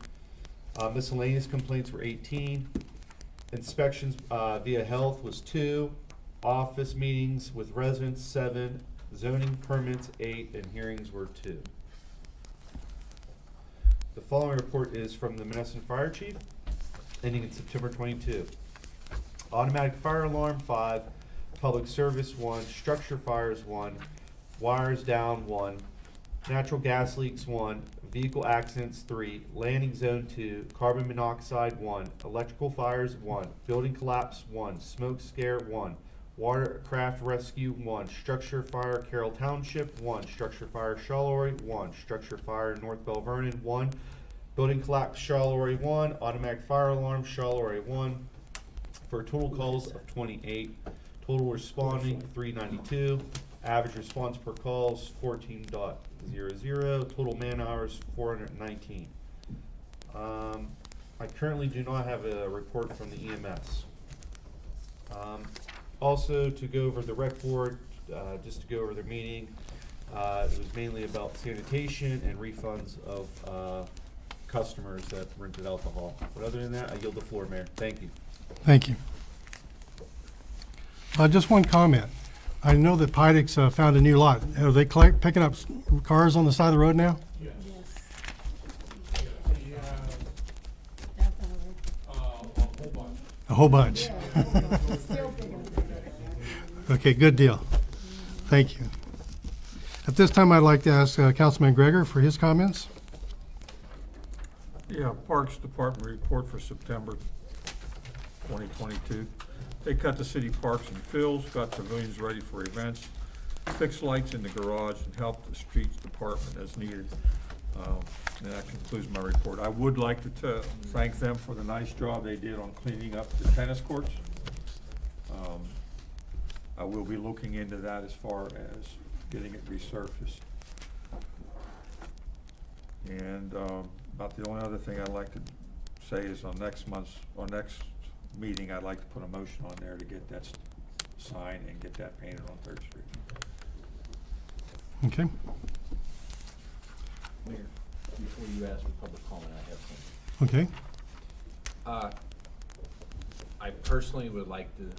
S2: Miscellaneous complaints were 18. Inspections via health was 2. Office meetings with residents 7. Zoning permits 8, and hearings were 2. The following report is from the Monessen Fire Chief, ending in September 22. Automatic fire alarm 5. Public service 1. Structure fires 1. Wires down 1. Natural gas leaks 1, vehicle accidents 3, landing zone 2, carbon monoxide 1, electrical fires 1, building collapse 1, smoke scare 1, watercraft rescue 1, structure fire Carroll Township 1, structure fire Charleroi 1, structure fire North Bell Vernon 1, building collapse Charleroi 1, automatic fire alarm Charleroi 1, for total calls of 28, total responding 392. Average response per call is 14.00. Total man hours 419. I currently do not have a report from the EMS. Also, to go over the rec board, just to go over their meeting, it was mainly about sanitation and refunds of customers that rented alcohol. But other than that, I yield the floor, Mayor. Thank you.
S1: Thank you. Just one comment. I know that Pydex found a new lot. Are they picking up cars on the side of the road now?
S9: Yes.
S4: Yes.
S9: He has,
S4: Definitely.
S9: a whole bunch.
S1: A whole bunch.
S4: Yeah. Still picking up.
S1: Okay, good deal. Thank you. At this time, I'd like to ask Councilman Gregor for his comments.
S5: Yeah, Parks Department report for September 2022. They cut the city parks and fields, got pavilions ready for events, fixed lights in the garage, and helped the streets department as needed. And that concludes my report. I would like to thank them for the nice job they did on cleaning up the tennis courts. I will be looking into that as far as getting it resurfaced. And about the only other thing I'd like to say is on next meeting, I'd like to put a motion on there to get that sign and get that painted on 3rd Street.
S1: Okay.
S11: Mayor, before you ask for public comment, I have something.
S1: Okay.
S11: I personally would like to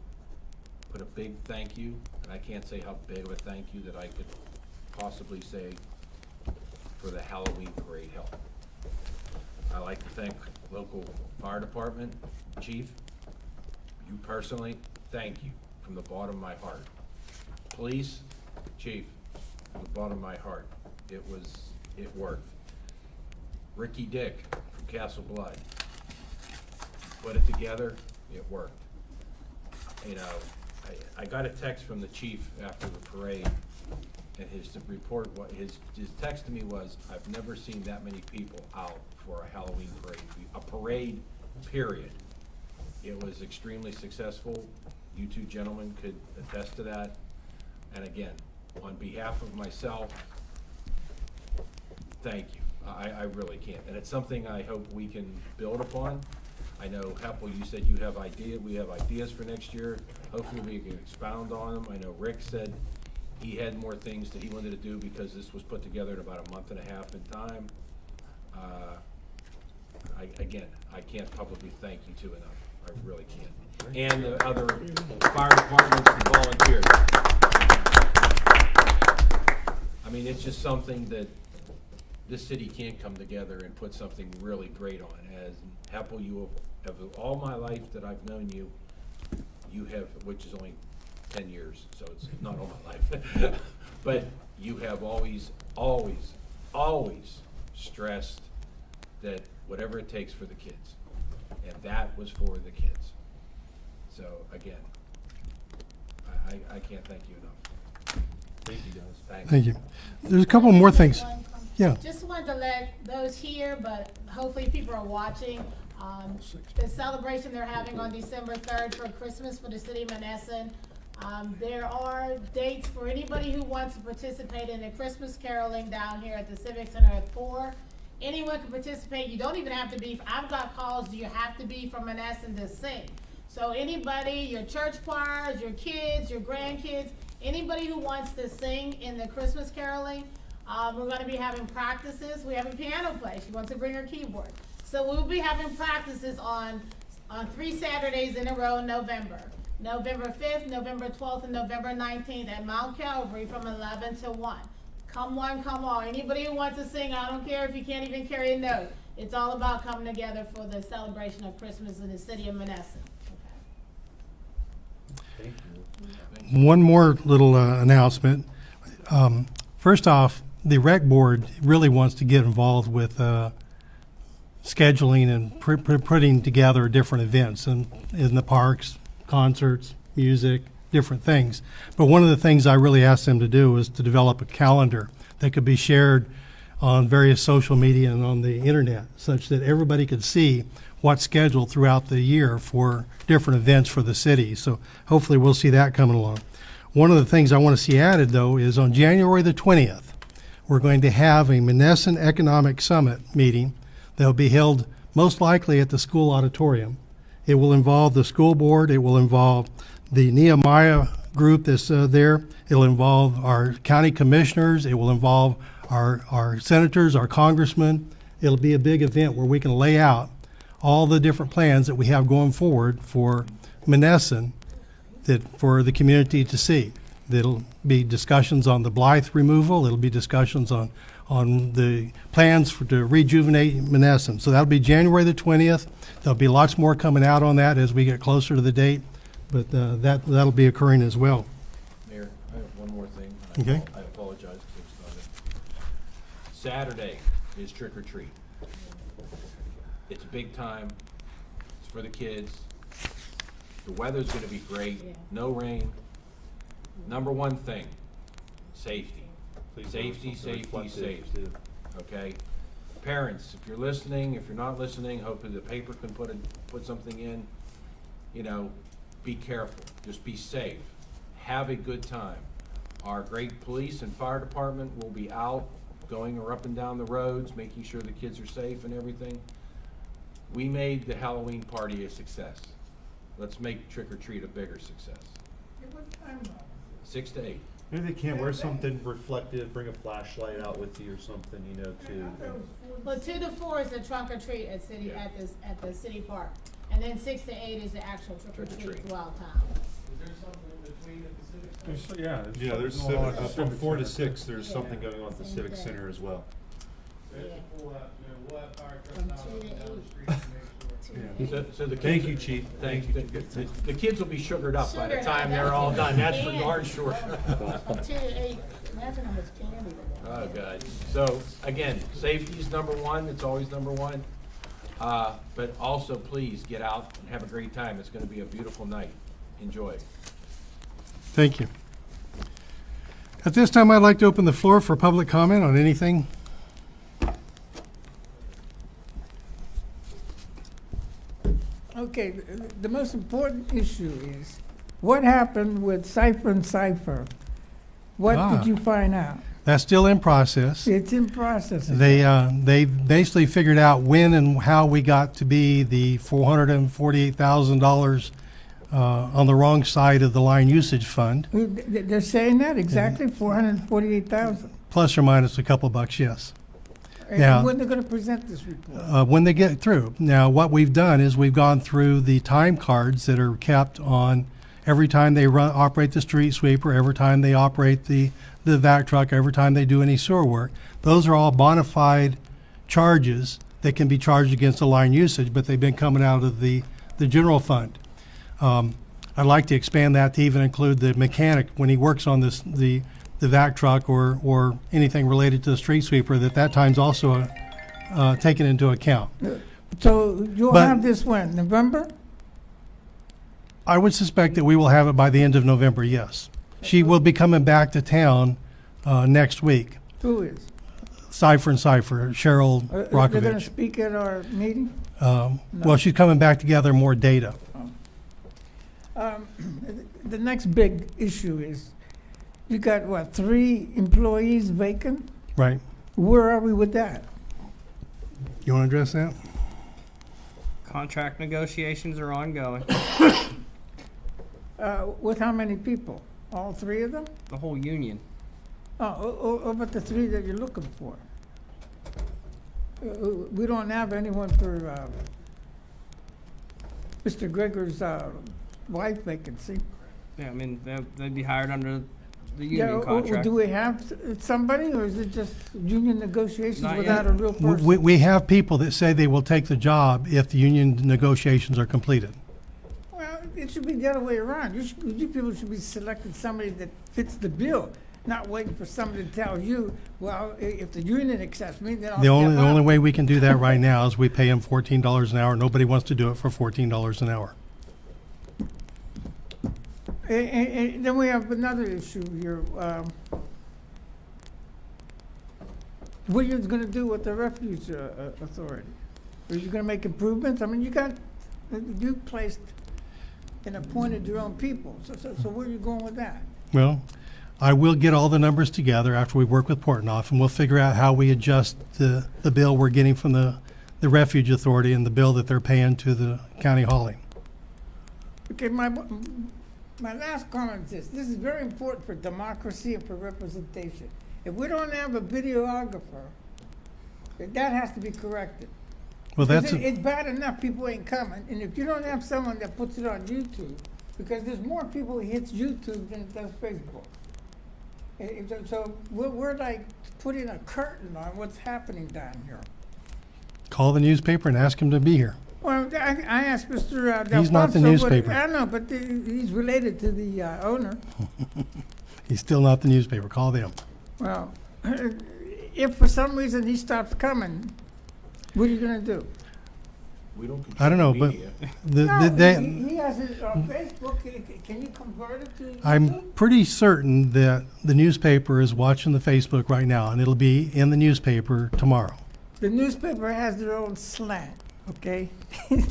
S11: put a big thank you, and I can't say how big of a thank you that I could possibly say for the Halloween parade help. I'd like to thank local fire department, chief, you personally, thank you from the bottom of my heart. Police, chief, from the bottom of my heart. It worked. Ricky Dick from Castle Blood put it together, it worked. You know, I got a text from the chief after the parade, and his report, his text to me was, I've never seen that many people out for a Halloween parade, a parade, period. It was extremely successful. You two gentlemen could attest to that. And again, on behalf of myself, thank you. I really can't. And it's something I hope we can build upon. I know, Heppel, you said we have ideas for next year. Hopefully we can expound on them. I know Rick said he had more things that he wanted to do because this was put together in about a month and a half in time. I can't publicly thank you two enough. I really can't. And the other fire departments and volunteers. I mean, it's just something that this city can't come together and put something really great on. As Heppel, you have all my life that I've known you, you have, which is only 10 years, so it's not all my life. But you have always stressed that whatever it takes for the kids. And that was for the kids. So again, I can't thank you enough.
S2: Thank you, guys.
S1: Thank you. There's a couple more things. Yeah.
S4: Just wanted to let those here, but hopefully people are watching, the celebration they're having on December 3rd for Christmas for the city of Monessen. There are dates for anybody who wants to participate in the Christmas caroling down here at the Civic Center at 4. Anyone can participate. You don't even have to be, I've got calls, you have to be from Monessen to sing. So anybody, your church choirs, your kids, your grandkids, anybody who wants to sing in the Christmas caroling, we're going to be having practices. We have a piano player. She wants to bring her keyboard. So we'll be having practices on 3 Saturdays in a row in November. November 5th, November 12th, and November 19th at Mount Calvary from 11 to 1. Come one, come all. Anybody who wants to sing, I don't care if you can't even carry a note. It's all about coming together for the celebration of Christmas in the city of Monessen.
S2: Thank you.
S1: One more little announcement. First off, the rec board really wants to get involved with scheduling and putting together different events in the parks, concerts, music, different things. But one of the things I really asked them to do was to develop a calendar that could be shared on various social media and on the internet, such that everybody could see what's scheduled throughout the year for different events for the city. So hopefully we'll see that coming along. One of the things I want to see added, though, is on January the 20th, we're going to have a Monessen Economic Summit meeting that will be held most likely at the school auditorium. It will involve the school board. It will involve the Nehemiah group that's there. It'll involve our county commissioners. It will involve our senators, our congressmen. It'll be a big event where we can lay out all the different plans that we have going forward for Monessen for the community to see. There'll be discussions on the Blythe removal. It'll be discussions on the plans to rejuvenate Monessen. So that'll be January the 20th. There'll be lots more coming out on that as we get closer to the date, but that'll be occurring as well.
S11: Mayor, I have one more thing.
S1: Okay.
S11: I apologize if it's not it. Saturday is trick or treat. It's a big time. It's for the kids. The weather's gonna be great. No rain. Number one thing, safety.
S2: Please
S11: Safety,
S2: note something
S11: safety,
S2: reflective,
S11: safety.
S2: too.
S11: Okay? Parents, if you're listening, if you're not listening, hopefully the paper can put something in. You know, be careful. Just be safe. Have a good time. Our great police and fire department will be out, going or up and down the roads, making sure the kids are safe and everything. We made the Halloween party a success. Let's make trick or treat a bigger success. 6 to 8.
S2: Maybe they can't wear something reflective, bring a flashlight out with you or something, you know, to.
S4: Well, 2 to 4 is the trunk or treat at the city park, and then 6 to 8 is the actual trick or treat throughout town.
S10: Is there something in between at the Civic Center?
S5: There's
S2: Yeah, there's
S5: a lot of
S2: from
S5: Civic
S2: 4 to
S5: Center.
S2: 6, there's
S4: Yeah.
S2: something going on at the
S4: Same
S2: Civic
S4: thing.
S2: Center as well.
S10: So it's a full out, we'll have fire
S4: From
S10: trucks out
S4: 2 to
S10: and down
S4: 8.
S10: the street to make sure.
S11: So the kids.
S2: Thank you, Chief.
S11: Thank you. The kids will be sugared up by the
S4: Sugared
S11: time
S4: up,
S11: they're all
S4: that's
S11: done, that's for
S4: good.
S11: darn sure.
S4: From 2 to 8, Imagine how much candy they got.
S11: Oh, God. So, again, safety's number one, it's always number one. But also, please, get out and have a great time. It's gonna be a beautiful night. Enjoy.
S1: Thank you. At this time, I'd like to open the floor for public comment on anything.
S6: Okay, the most important issue is, what happened with Cipher and Cipher? What
S1: Ah.
S6: did you find out?
S1: That's still in process.
S6: It's in process.
S1: They basically figured out when and how we got to be the $448,000 on the wrong side of the line usage fund,
S6: They're saying that, exactly, 448,000.
S1: plus or minus a couple bucks, yes. Now-
S6: And when they're gonna present this report?
S1: When they get through. Now, what we've done is we've gone through the time cards that are kept on every time they operate the street sweeper, every time they operate the vac truck, every time they do any sewer work. Those are all bona fide charges that can be charged against the line usage, but they've been coming out of the general fund. I'd like to expand that to even include the mechanic when he works on the vac truck or anything related to the street sweeper, that time's also taken into account.
S6: So you'll
S1: But-
S6: have this when, November?
S1: I would suspect that we will have it by the end of November, yes. She will be coming back to town next week.
S6: Who is?
S1: Cipher and Cipher, Cheryl
S6: They're gonna
S1: Brockovich.
S6: speak at our meeting?
S1: Well, she's coming back to gather more data.
S6: The next big issue is, you got, what, 3 employees vacant?
S1: Right.
S6: Where are we with that?
S1: You want to address that?
S7: Contract negotiations are ongoing.
S6: With how many people? All 3 of them?
S7: The whole union.
S6: Oh, about the 3 that you're looking for? We don't have anyone for Mr. Gregor's wife vacancy.
S7: Yeah, I mean, they'd be hired under the
S6: Yeah,
S7: union contract.
S6: do we have somebody, or is it just union negotiations
S7: Not
S6: without
S7: yet.
S6: a real person?
S1: We have people that say they will take the job if the union negotiations are completed.
S6: Well, it should be the other way around. You people should be selecting somebody that fits the bill, not waiting for somebody to tell you, well, if the union accepts me, then I'll
S1: The only
S6: step up.
S1: way we can do that right now is we pay them $14 an hour. Nobody wants to do it for $14 an hour.
S6: And then we have another issue here. What are you gonna do with the refuge authority? Are you gonna make improvements? I mean, you placed and appointed your own people, so where are you going with that?
S1: Well, I will get all the numbers together after we work with Portnoy, and we'll figure out how we adjust the bill we're getting from the refuge authority and the bill that they're paying to the county hauling.
S6: Okay, my last comment is this is very important for democracy and for representation. If we don't have a videographer, that has to be corrected.
S1: Well,
S6: Because
S1: that's,
S6: it's bad enough people ain't coming, and if you don't have someone that puts it on YouTube, because there's more people who hits YouTube than it does Facebook. So we're like putting a curtain on what's happening down here.
S1: call the newspaper and ask him to be here.
S6: Well, I asked Mr.
S1: He's not the
S6: Delfonso what-
S1: newspaper.
S6: I know, but he's related to the owner.
S1: He's still not the newspaper. Call them.
S6: Well, if for some reason he stops coming, what are you gonna do?
S11: We don't
S1: I don't know,
S11: control
S1: but
S11: media.
S6: He has it on Facebook. Can you convert it to YouTube?
S1: I'm pretty certain that the newspaper is watching the Facebook right now, and it'll be in the newspaper tomorrow.
S6: The newspaper has their own slant, okay?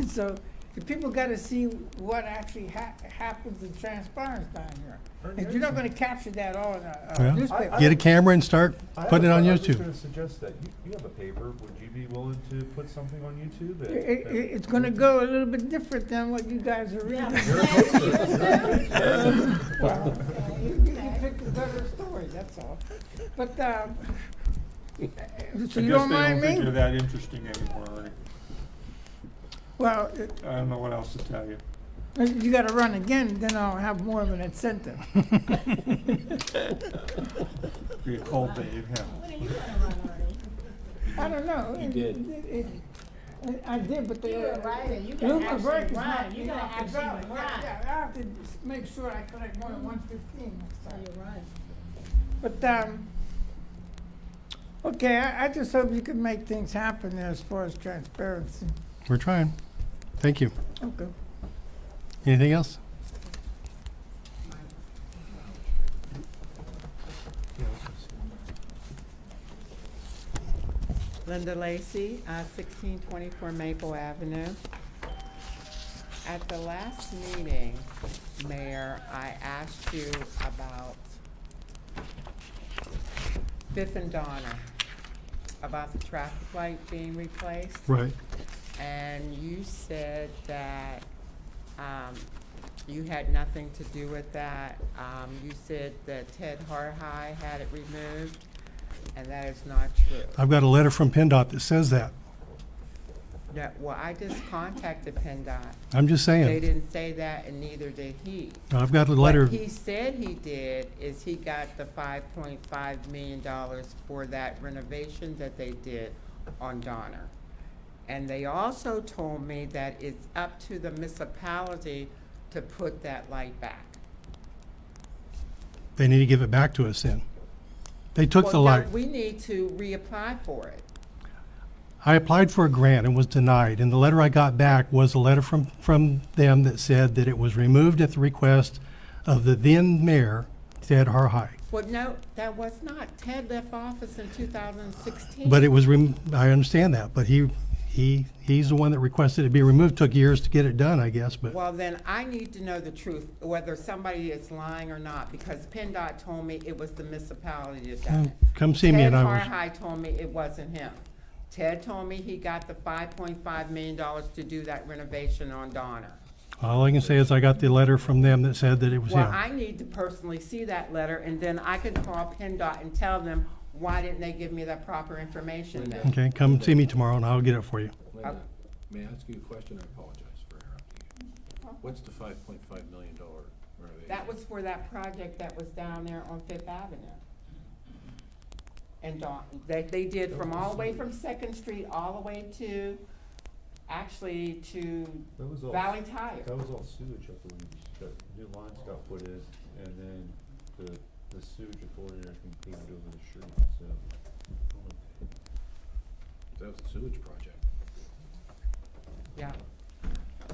S6: So the people gotta see what actually happens and transpires down here. And you're not gonna capture that all in a
S1: Well,
S6: newspaper.
S1: Get a camera and start putting it on
S2: I was just
S1: YouTube.
S2: gonna suggest that you have a paper, would you be willing to put something on YouTube?
S6: It's gonna go a little bit different than what you guys are reading. Well, you picked a better story, that's all. But, so you don't mind
S5: I guess they don't think
S6: me?
S5: you're that interesting anymore, Ernie.
S6: Well,
S5: I don't know what else to tell you.
S6: you gotta run again, then I'll have more of an incentive.
S5: Be a cold day in hell.
S6: I don't know.
S11: You did.
S6: I did, but
S4: You were writing, you gotta
S6: Lumen break
S4: actually
S6: is
S4: run,
S6: not-
S4: you gotta
S6: off the
S4: actually
S6: ballot.
S4: run.
S6: Yeah, I have to make sure I collect more than 115 next
S4: So
S6: time.
S4: you're right.
S6: But, okay, I just hope you can make things happen there as far as transparency.
S1: We're trying. Thank you.
S6: Okay.
S1: Anything else?
S8: Linda Lacy, 1624 Maple Avenue. At the last meeting, Mayor, I asked you about Fifth and Donner, about the traffic light being replaced.
S1: Right.
S8: And you said that you had nothing to do with that. You said that Ted Harhigh had it removed, and that is not true.
S1: I've got a letter from PennDOT that says that.
S8: No, well, I just contacted PennDOT.
S1: I'm just
S8: They
S1: saying.
S8: didn't say that, and neither did he.
S1: I've got a letter.
S8: What he said he did is he got the $5.5 million for that renovation that they did on Donner. And they also told me that it's up to the municipality to put that light back.
S1: They need to give it back to us then. They took the
S8: Well, no,
S1: light.
S8: we need to reapply for it.
S1: I applied for a grant and was denied, and the letter I got back was a letter from them that said that it was removed at the request of the then mayor, Ted Harhigh.
S8: Well, no, that was not. Ted left office in 2016.
S1: But it was, I understand that, but he's the one that requested it be removed. Took years to get it done, I guess, but
S8: Well, then I need to know the truth, whether somebody is lying or not, because PennDOT told me it was the municipality that done it.
S1: come see me and I was.
S8: Ted Harhigh told me it wasn't him. Ted told me he got the $5.5 million to do that renovation on Donner.
S1: All I can say is I got the letter from them that said that it was
S8: Well,
S1: him.
S8: I need to personally see that letter, and then I can call PennDOT and tell them, why didn't they give me that proper information then?
S1: Okay, come see me tomorrow and I'll get it for you.
S11: Linda, may I ask you a question? I apologize for interrupting you. What's the $5.5 million renovation?
S8: That was for that project that was down there on Fifth Avenue. And they did from all the way from Second Street, all the way to, actually to
S2: That was all-
S8: Valley Tire.
S2: That was all sewage, I believe. New lines got put in, and then the sewage authority, I think, came over the street, so.
S11: That was the sewage project.
S8: Yeah.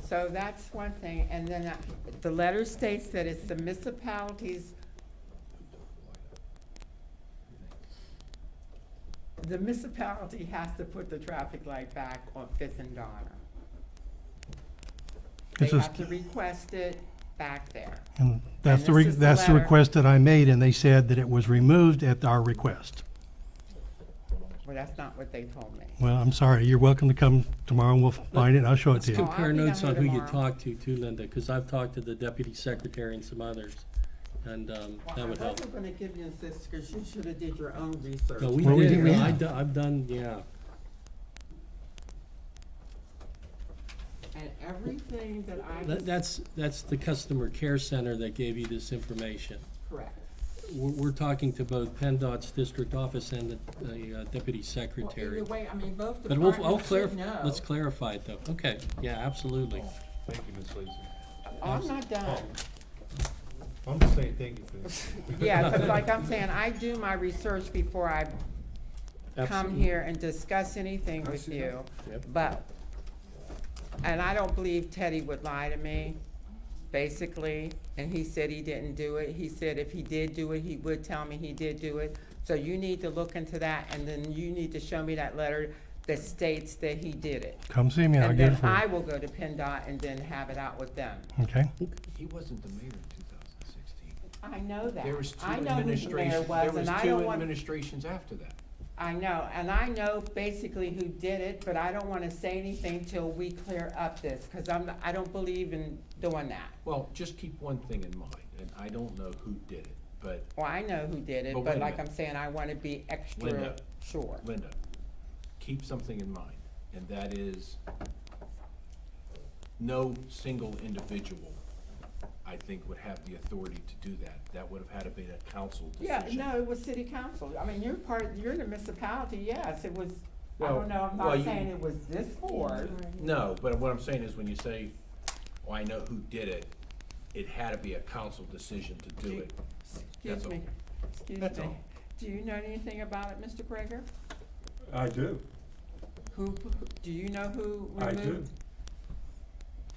S8: So that's one thing, and then the letter states that it's the municipalities. The municipality has to put the traffic light back on Fifth and Donner. They
S1: It's a-
S8: have to request it back there.
S1: And that's
S8: And this is the
S1: that's the
S8: letter.
S1: request that I made, and they said that it was removed at our request.
S8: Well, that's not what they told me.
S1: Well, I'm sorry. You're welcome to come tomorrow and we'll find it and I'll show it
S3: Let's
S1: to you.
S8: I'll
S3: compare
S8: be down
S3: notes
S8: here
S3: on who you
S8: tomorrow.
S3: talked to too, Linda, because I've talked to the deputy secretary and some others, and that
S8: Well,
S3: would
S8: I
S3: help.
S8: wasn't gonna give you this, because you should have did your own research.
S3: No, we
S1: Well, we
S3: did,
S1: did, yeah.
S3: I've done, yeah.
S8: And everything that I was.
S3: That's the customer care center that gave you this information.
S8: Correct.
S3: We're talking to both PennDOT's district office and the deputy
S8: Well,
S3: secretary.
S8: either way, I mean, both
S3: But I'll
S8: departments should
S3: clarify,
S8: know.
S3: let's clarify it though. Okay, yeah, absolutely.
S2: Thank you, Ms. Lacy.
S8: Oh, I'm not done.
S2: I'm just saying thank you for this.
S8: Yeah, because like I'm saying, I do my research before I come
S3: Absolutely.
S8: here and discuss anything with you.
S3: Yep.
S8: But, and I don't believe Teddy would lie to me, basically, and he said he didn't do it. He said if he did do it, he would tell me he did do it. So you need to look into that, and then you need to show me that letter that states that he did it.
S1: Come see me and I'll
S8: And
S1: get
S8: then
S1: it for
S8: I
S1: you.
S8: will go to PennDOT and then have it out with them.
S1: Okay?
S11: He wasn't the mayor in 2016.
S8: I know that.
S11: There was two
S8: I know who the mayor
S11: administrations,
S8: was,
S11: there was
S8: and I
S11: two
S8: don't want.
S11: administrations after that.
S8: I know, and I know basically who did it, but I don't wanna say anything till we clear up this, cause I don't believe in doing that.
S11: Well, just keep one thing in mind, and I don't know who did it, but
S8: Well, I know who did it,
S11: But
S8: but
S11: wait a
S8: like I'm
S11: minute.
S8: saying, I wanna be extra
S11: Linda.
S8: sure.
S11: Linda, keep something in mind, and that is no single individual, I think, would have the authority to do that. That would have had to be a council
S8: Yeah,
S11: decision.
S8: no, it was city council. I mean, you're the municipality, yes, it was, I
S11: Well,
S8: don't know, I'm
S11: well,
S8: not
S11: you-
S8: saying it was this board.
S11: No, but what I'm saying is when you say, oh, I know who did it, it had to be a council decision to do it. That's
S8: Excuse
S11: all.
S8: me, Excuse
S5: That's
S8: me.
S5: all.
S8: Do you know anything about it, Mr. Kreger?
S5: I do,
S8: Who, do you know who
S5: I
S8: removed?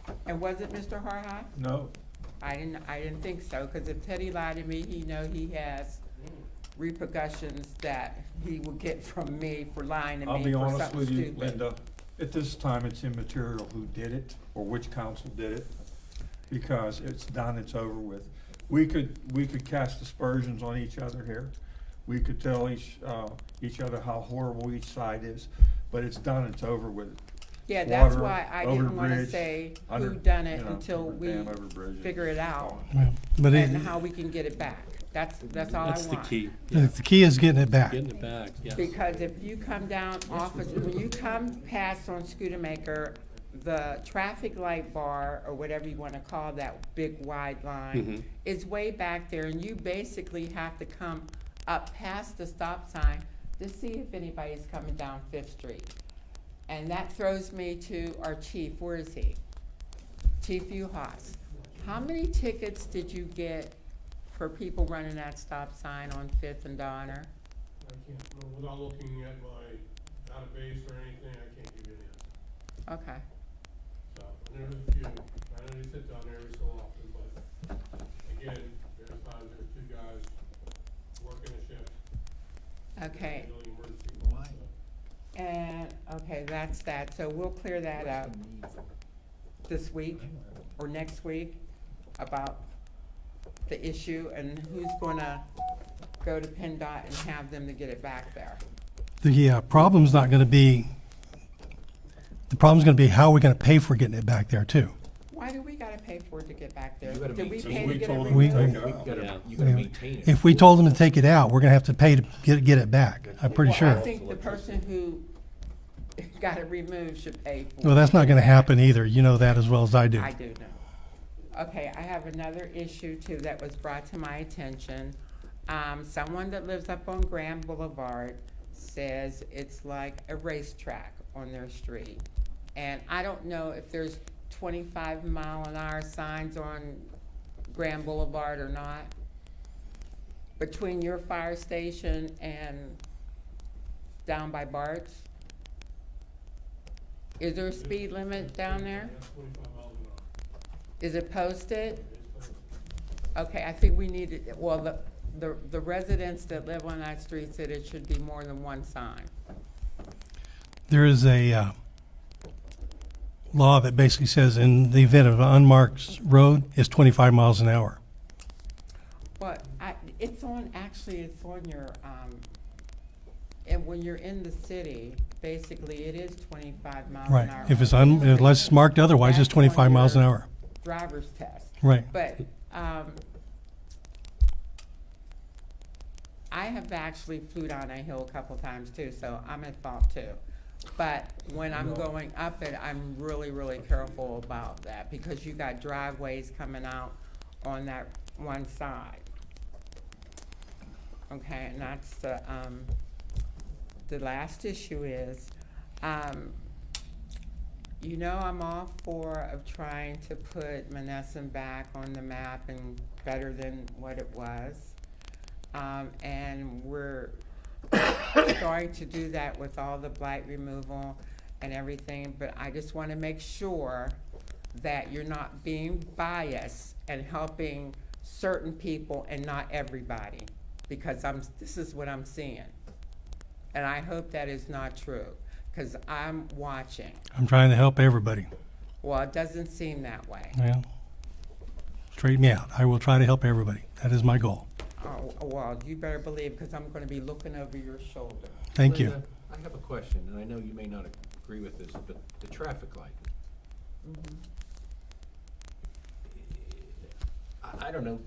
S5: do.
S8: And was it Mr. Harhide?
S5: No,
S8: I didn't think so, because if Teddy lied to me, he has repercussions that he will get from me for lying to
S5: I'll
S8: me
S5: be
S8: for
S5: honest
S8: something
S5: with you,
S8: stupid.
S5: Linda, at this time, it's immaterial who did it or which council did it, because it's done, it's over with. We could cast aspersions on each other here. We could tell each other how horrible each side is, but it's done, it's over with.
S8: Yeah, that's
S5: Water
S8: why I
S5: over
S8: didn't wanna
S5: bridge,
S8: say
S5: under-
S8: who done it
S5: you know,
S8: until
S5: over
S8: we
S5: dam, over bridge,
S8: figure it out
S1: Well, but
S8: and how we can get it back. That's all I want.
S3: That's the key.
S1: the key is getting it back.
S3: Getting it back, yes.
S8: Because if you come down off of, when you come past on Schoonamaker, the traffic light bar, or whatever you wanna call that big wide line, is way back there, and you basically have to come up past the stop sign to see if anybody's coming down Fifth Street. And that throws me to our chief. Where is he? Chief Uhas. How many tickets did you get for people running that stop sign on Fifth and Donner?
S9: I can't, without looking at my database or anything, I can't give you an answer.
S8: Okay.
S9: So, and there's a few, I know they sit down there every so often, but again, there's times there's two guys working a shift.
S8: Okay,
S9: Handling emergency calls, so.
S8: and, okay, that's that. So we'll clear that up this week or next week about the issue and who's gonna go to PennDOT and have them to get it back there.
S1: The problem's not gonna be, the problem's gonna be how are we gonna pay for getting it back there too?
S8: Why do we gotta pay for it to get back there?
S11: You gotta
S8: Did we
S11: maintain
S8: pay
S11: it.
S8: to get it
S5: told them
S1: We-
S5: to
S8: removed?
S5: take it out.
S3: Yeah.
S11: You gotta maintain it.
S1: If we told them to take it out, we're gonna have to pay to get it back. I'm pretty
S8: Well, I
S1: sure.
S8: think the person who got it removed should pay for it.
S1: Well, that's not gonna happen either. You know that as well as I do.
S8: I do know. Okay, I have another issue too that was brought to my attention. Someone that lives up on Grand Boulevard says it's like a racetrack on their street. And I don't know if there's 25-mile-an-hour signs on Grand Boulevard or not. Between your fire station and down by Bart's. Is there a speed limit down there?
S9: That's 25 miles an hour.
S8: Is it posted?
S9: It's posted.
S8: Okay, I think we need it, well, the residents that live on that street said it should be more than one sign.
S1: There is a law that basically says in the event of an unmarked road, it's 25 miles an hour.
S8: But it's on, actually, it's on your, and when you're in the city, basically, it is 25 miles
S1: Right.
S8: an hour.
S1: If it's unless it's marked otherwise, it's
S8: That's
S1: 25
S8: on
S1: miles an
S8: your
S1: hour.
S8: Driver's test.
S1: Right.
S8: But, I have actually flew down a hill a couple times too, so I'm at fault too. But when I'm going up it, I'm really, really careful about that because you got driveways coming out on that one side. Okay, and that's the last issue is, you know, I'm all for of trying to put Monessen back on the map and better than what it was. And we're starting to do that with all the blight removal and everything, but I just want to make sure that you're not being biased and helping certain people and not everybody, because this is what I'm seeing. And I hope that is not true, because I'm watching.
S1: I'm trying to help everybody.
S8: Well, it doesn't seem that way.
S1: Well, straighten me out. I will try to help everybody. That is my goal.
S8: Oh, well, you better believe, because I'm going to be looking over your shoulder.
S1: Thank you.
S11: Linda, I have a question, and I know you may not agree with this, but the traffic light. I don't know,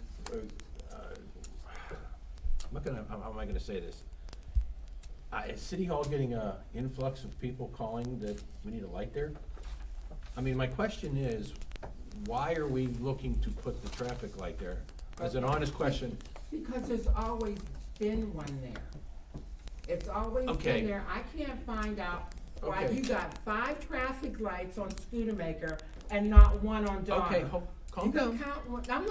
S11: how am I gonna say this? Is City Hall getting a influx of people calling that we need a light there? I mean, my question is, why are we looking to put the traffic light there? As an honest question,
S8: Because there's always been one there. It's always
S11: Okay.
S8: been there. I can't find out why
S11: Okay.
S8: you got 5 traffic lights on Schoonamaker and not one on Donner.
S11: okay, calm
S8: You can
S11: down.
S8: count one. I'm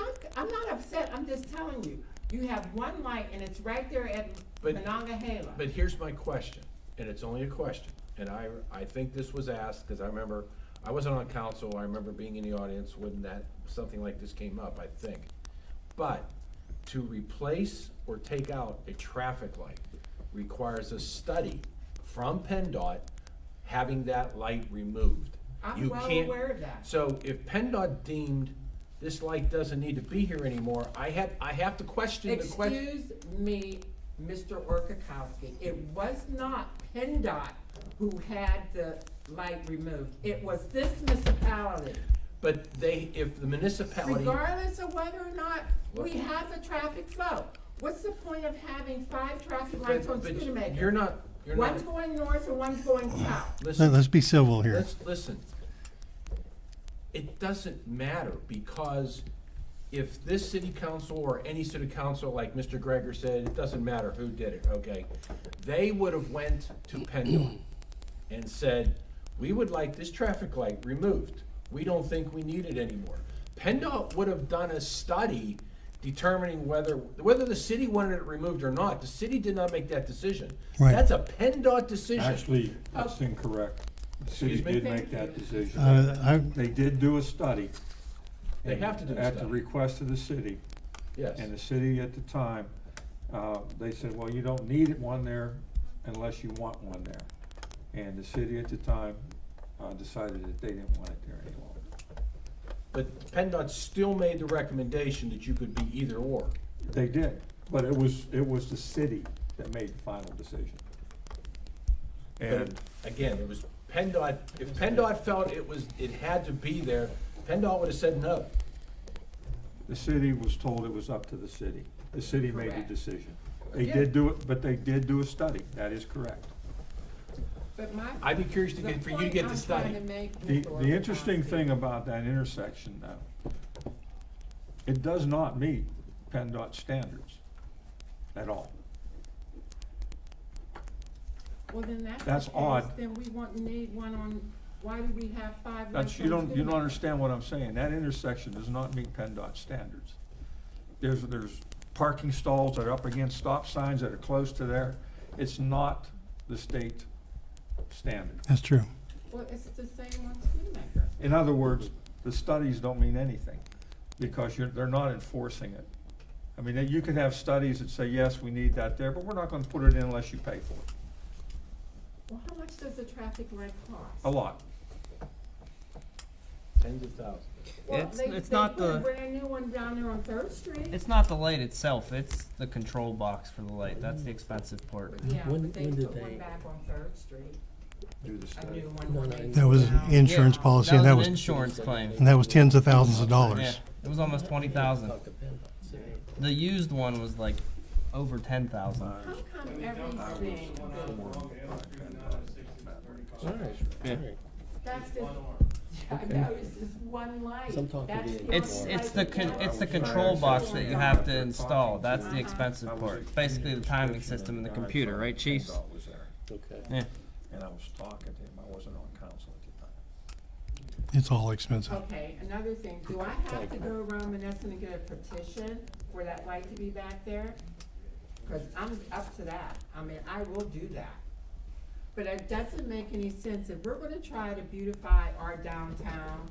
S8: not upset, I'm just telling you. You have one light and it's right there at
S11: But-
S8: Monongahela.
S11: But here's my question, and it's only a question, and I think this was asked, because I remember, I wasn't on council, I remember being in the audience when something like this came up, I think. But to replace or take out a traffic light requires a study from PennDOT having that light removed.
S8: I'm
S11: You
S8: well
S11: can't-
S8: aware of that.
S11: So if PennDOT deemed this light doesn't need to be here anymore, I have to question the question.
S8: Excuse me, Mr. Orchakowski, it was not PennDOT who had the light removed. It was this municipality.
S11: But if the municipality.
S8: Regardless of whether or not we have the traffic flow. What's the point of having 5 traffic lights on
S11: But
S8: Studebaker?
S11: you're not.
S8: One's going north and one's going south.
S11: Listen,
S1: Let's be civil here.
S11: listen. It doesn't matter, because if this city council or any city council, like Mr. Greger said, it doesn't matter who did it, okay? They would have went to PennDOT and said, we would like this traffic light removed. We don't think we need it anymore. PennDOT would have done a study determining whether the city wanted it removed or not. The city did not make that decision.
S1: Right.
S11: That's a PennDOT decision.
S5: Actually, that's incorrect. The city
S11: Excuse me?
S5: did make that decision.
S1: I,
S5: They did do a study.
S11: They have to do a
S5: At the
S11: study.
S5: request of the city.
S11: Yes.
S5: And the city at the time, they said, well, you don't need one there unless you want one there. And the city at the time, decided that they didn't want it there any longer.
S11: But PennDOT still made the recommendation that you could be either or.
S5: They did, but it was the city that made the final decision.
S11: But
S5: And
S11: again, it was PennDOT, if PennDOT felt it had to be there, PennDOT would have said no.
S5: the city was told it was up to the city. The city made the
S8: Correct.
S5: decision. They
S11: Yeah.
S5: did do it, but they did do a study, that is correct.
S8: But
S11: I'd be curious to get, for you to get the study.
S5: The interesting thing about that intersection though, it does not meet PennDOT standards at all.
S8: Well, then that's
S5: That's
S8: the case,
S5: odd.
S8: then we wouldn't need one on, why do we have 5 lights
S5: That's,
S8: on
S5: you don't
S8: Studebaker?
S5: understand what I'm saying. That intersection does not meet PennDOT standards. There's parking stalls that are up against stop signs that are close to there. It's not the state standard.
S1: that's true.
S8: Well, it's the same on Studebaker.
S5: In other words, the studies don't mean anything because they're not enforcing it. I mean, you could have studies that say, yes, we need that there, but we're not gonna put it in unless you pay for it.
S8: Well, how much does a traffic light cost?
S5: A lot.
S3: Tens of thousands.
S8: Well,
S7: It's-
S8: they
S7: it's not
S8: put a
S7: the-
S8: brand new one down there on 3rd Street.
S7: It's not the light itself, it's the control box for the light. That's the expensive part.
S8: Yeah,
S3: When-
S8: but they
S3: when did
S8: put one
S3: they-
S8: back on 3rd Street,
S5: Do the
S8: a
S5: study.
S8: new one.
S3: No,
S8: when
S3: no,
S8: they
S1: That was
S8: took down-
S1: insurance
S8: Yeah.
S1: policy,
S7: That
S1: and that
S7: was an
S1: was,
S7: insurance claim.
S1: and that was tens of thousands of
S7: Yeah,
S1: dollars.
S7: it was almost 20,000.
S3: Talk to PennDOT, see.
S7: The used one was like over 10,000.
S8: How come everything,
S3: All right,
S7: Yeah.
S3: all right.
S8: that's just, I
S3: Okay.
S8: know, it's just one light.
S3: So I'm talking
S8: That's
S3: to the
S8: the
S7: It's
S8: only
S7: it's
S8: light
S7: the
S8: you can
S7: it's the
S8: have.
S7: control box that you have to install. That's the
S8: Uh-huh.
S7: expensive part. It's basically the timing system in the computer, right, Chiefs?
S5: PennDOT was there,
S3: Okay.
S7: Yeah.
S5: and I was talking to him. I wasn't on council at the time.
S1: It's all expensive.
S8: Okay, another thing, do I have to go around Monessen and get a petition for that light to be back there? Cause I'm up to that, I mean, I will do that. But it doesn't make any sense, if we're gonna try to beautify our downtown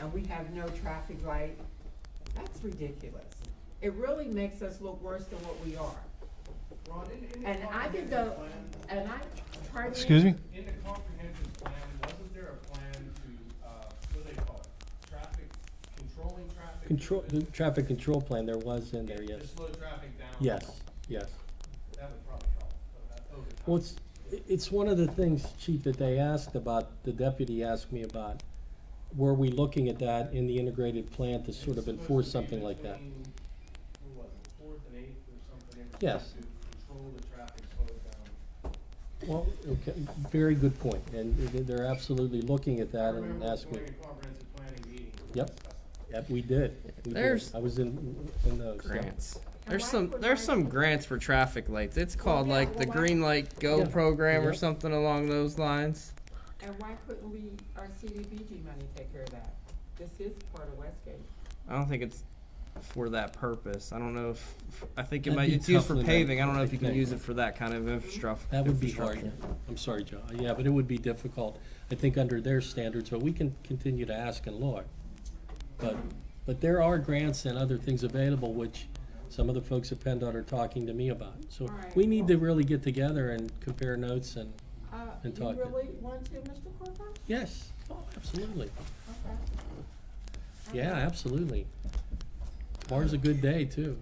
S8: and we have no traffic light, that's ridiculous. It really makes us look worse than what we are.
S10: Ron, in the
S8: And I could go,
S10: comprehensive plan,
S8: and I tried to.
S1: Excuse me?
S10: in the comprehensive plan, wasn't there a plan to, what do they call it? Traffic, controlling traffic?
S3: Control, the traffic control plan, there was in there,
S10: To
S3: yes.
S10: slow traffic down?
S3: Yes, yes.
S10: That would probably help, over time.
S3: Well, it's one of the things, Chief, that they asked about, the deputy asked me about. Were we looking at that in the integrated plan to sort of enforce something like that?
S10: What was it, 4th and 8th or something?
S3: Yes.
S10: To control the traffic, slow it down.
S3: Well, okay, very good point, and they're absolutely looking at that and asking me.
S10: I remember going to comprehensive planning meeting.
S3: Yep. Yep, we did. We did.
S7: There's
S3: I was in those. yeah.
S7: Grants.
S8: And
S7: There's
S8: why
S7: some
S8: couldn't
S7: there's
S8: I-
S7: some grants for traffic lights. It's called
S8: yeah,
S7: like the
S8: well, why-
S7: Green Light Go
S3: Yeah.
S7: program or
S3: Yeah.
S7: something along those lines.
S8: And why couldn't we, our CDBG money take care of that? This is part of Westgate.
S7: I don't think it's for that purpose. I don't know if, I think it
S3: That'd
S7: might,
S3: be
S7: it's used
S3: tough
S7: for
S3: with that,
S7: paving. I don't know
S3: I
S7: if you can
S3: think.
S7: use it for that kind of infrastructure.
S3: That would be hard. I'm sorry, Joe. Yeah, but it would be difficult, I think, under their standards, but we can continue to ask and look. But there are grants and other things available, which some of the folks at PennDOT are talking to me about. So
S4: Alright,
S3: we need to really get together and compare notes and,
S4: You
S3: and talk to-
S4: really want to, Mr. Corcoran?
S3: yes, oh, absolutely.
S4: Okay.
S3: Yeah, absolutely. Tomorrow's a good day, too.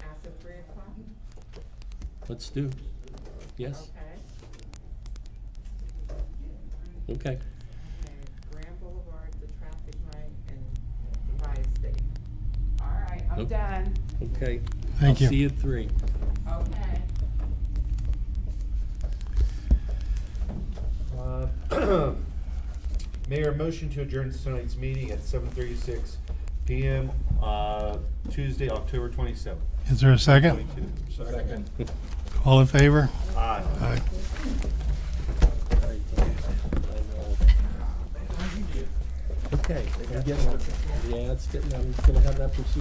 S8: After 3:00?
S3: Let's do. Yes,
S8: Okay.
S3: okay.
S8: Okay, Grand Boulevard, the traffic light, and the Riot State. All right, I'm
S3: Nope.
S8: done.
S3: Okay.
S1: Thank you.
S3: I'll see you at 3.
S8: Okay.
S2: Mayor, motion to adjourn tonight's meeting at 7:36 PM, Tuesday, October 27th.
S1: Is there a second?
S2: 22.
S5: Second.
S1: All in favor?
S2: Aye.
S1: Aye.
S3: Okay, I'm getting, yeah, it's getting, I'm gonna have that proceed.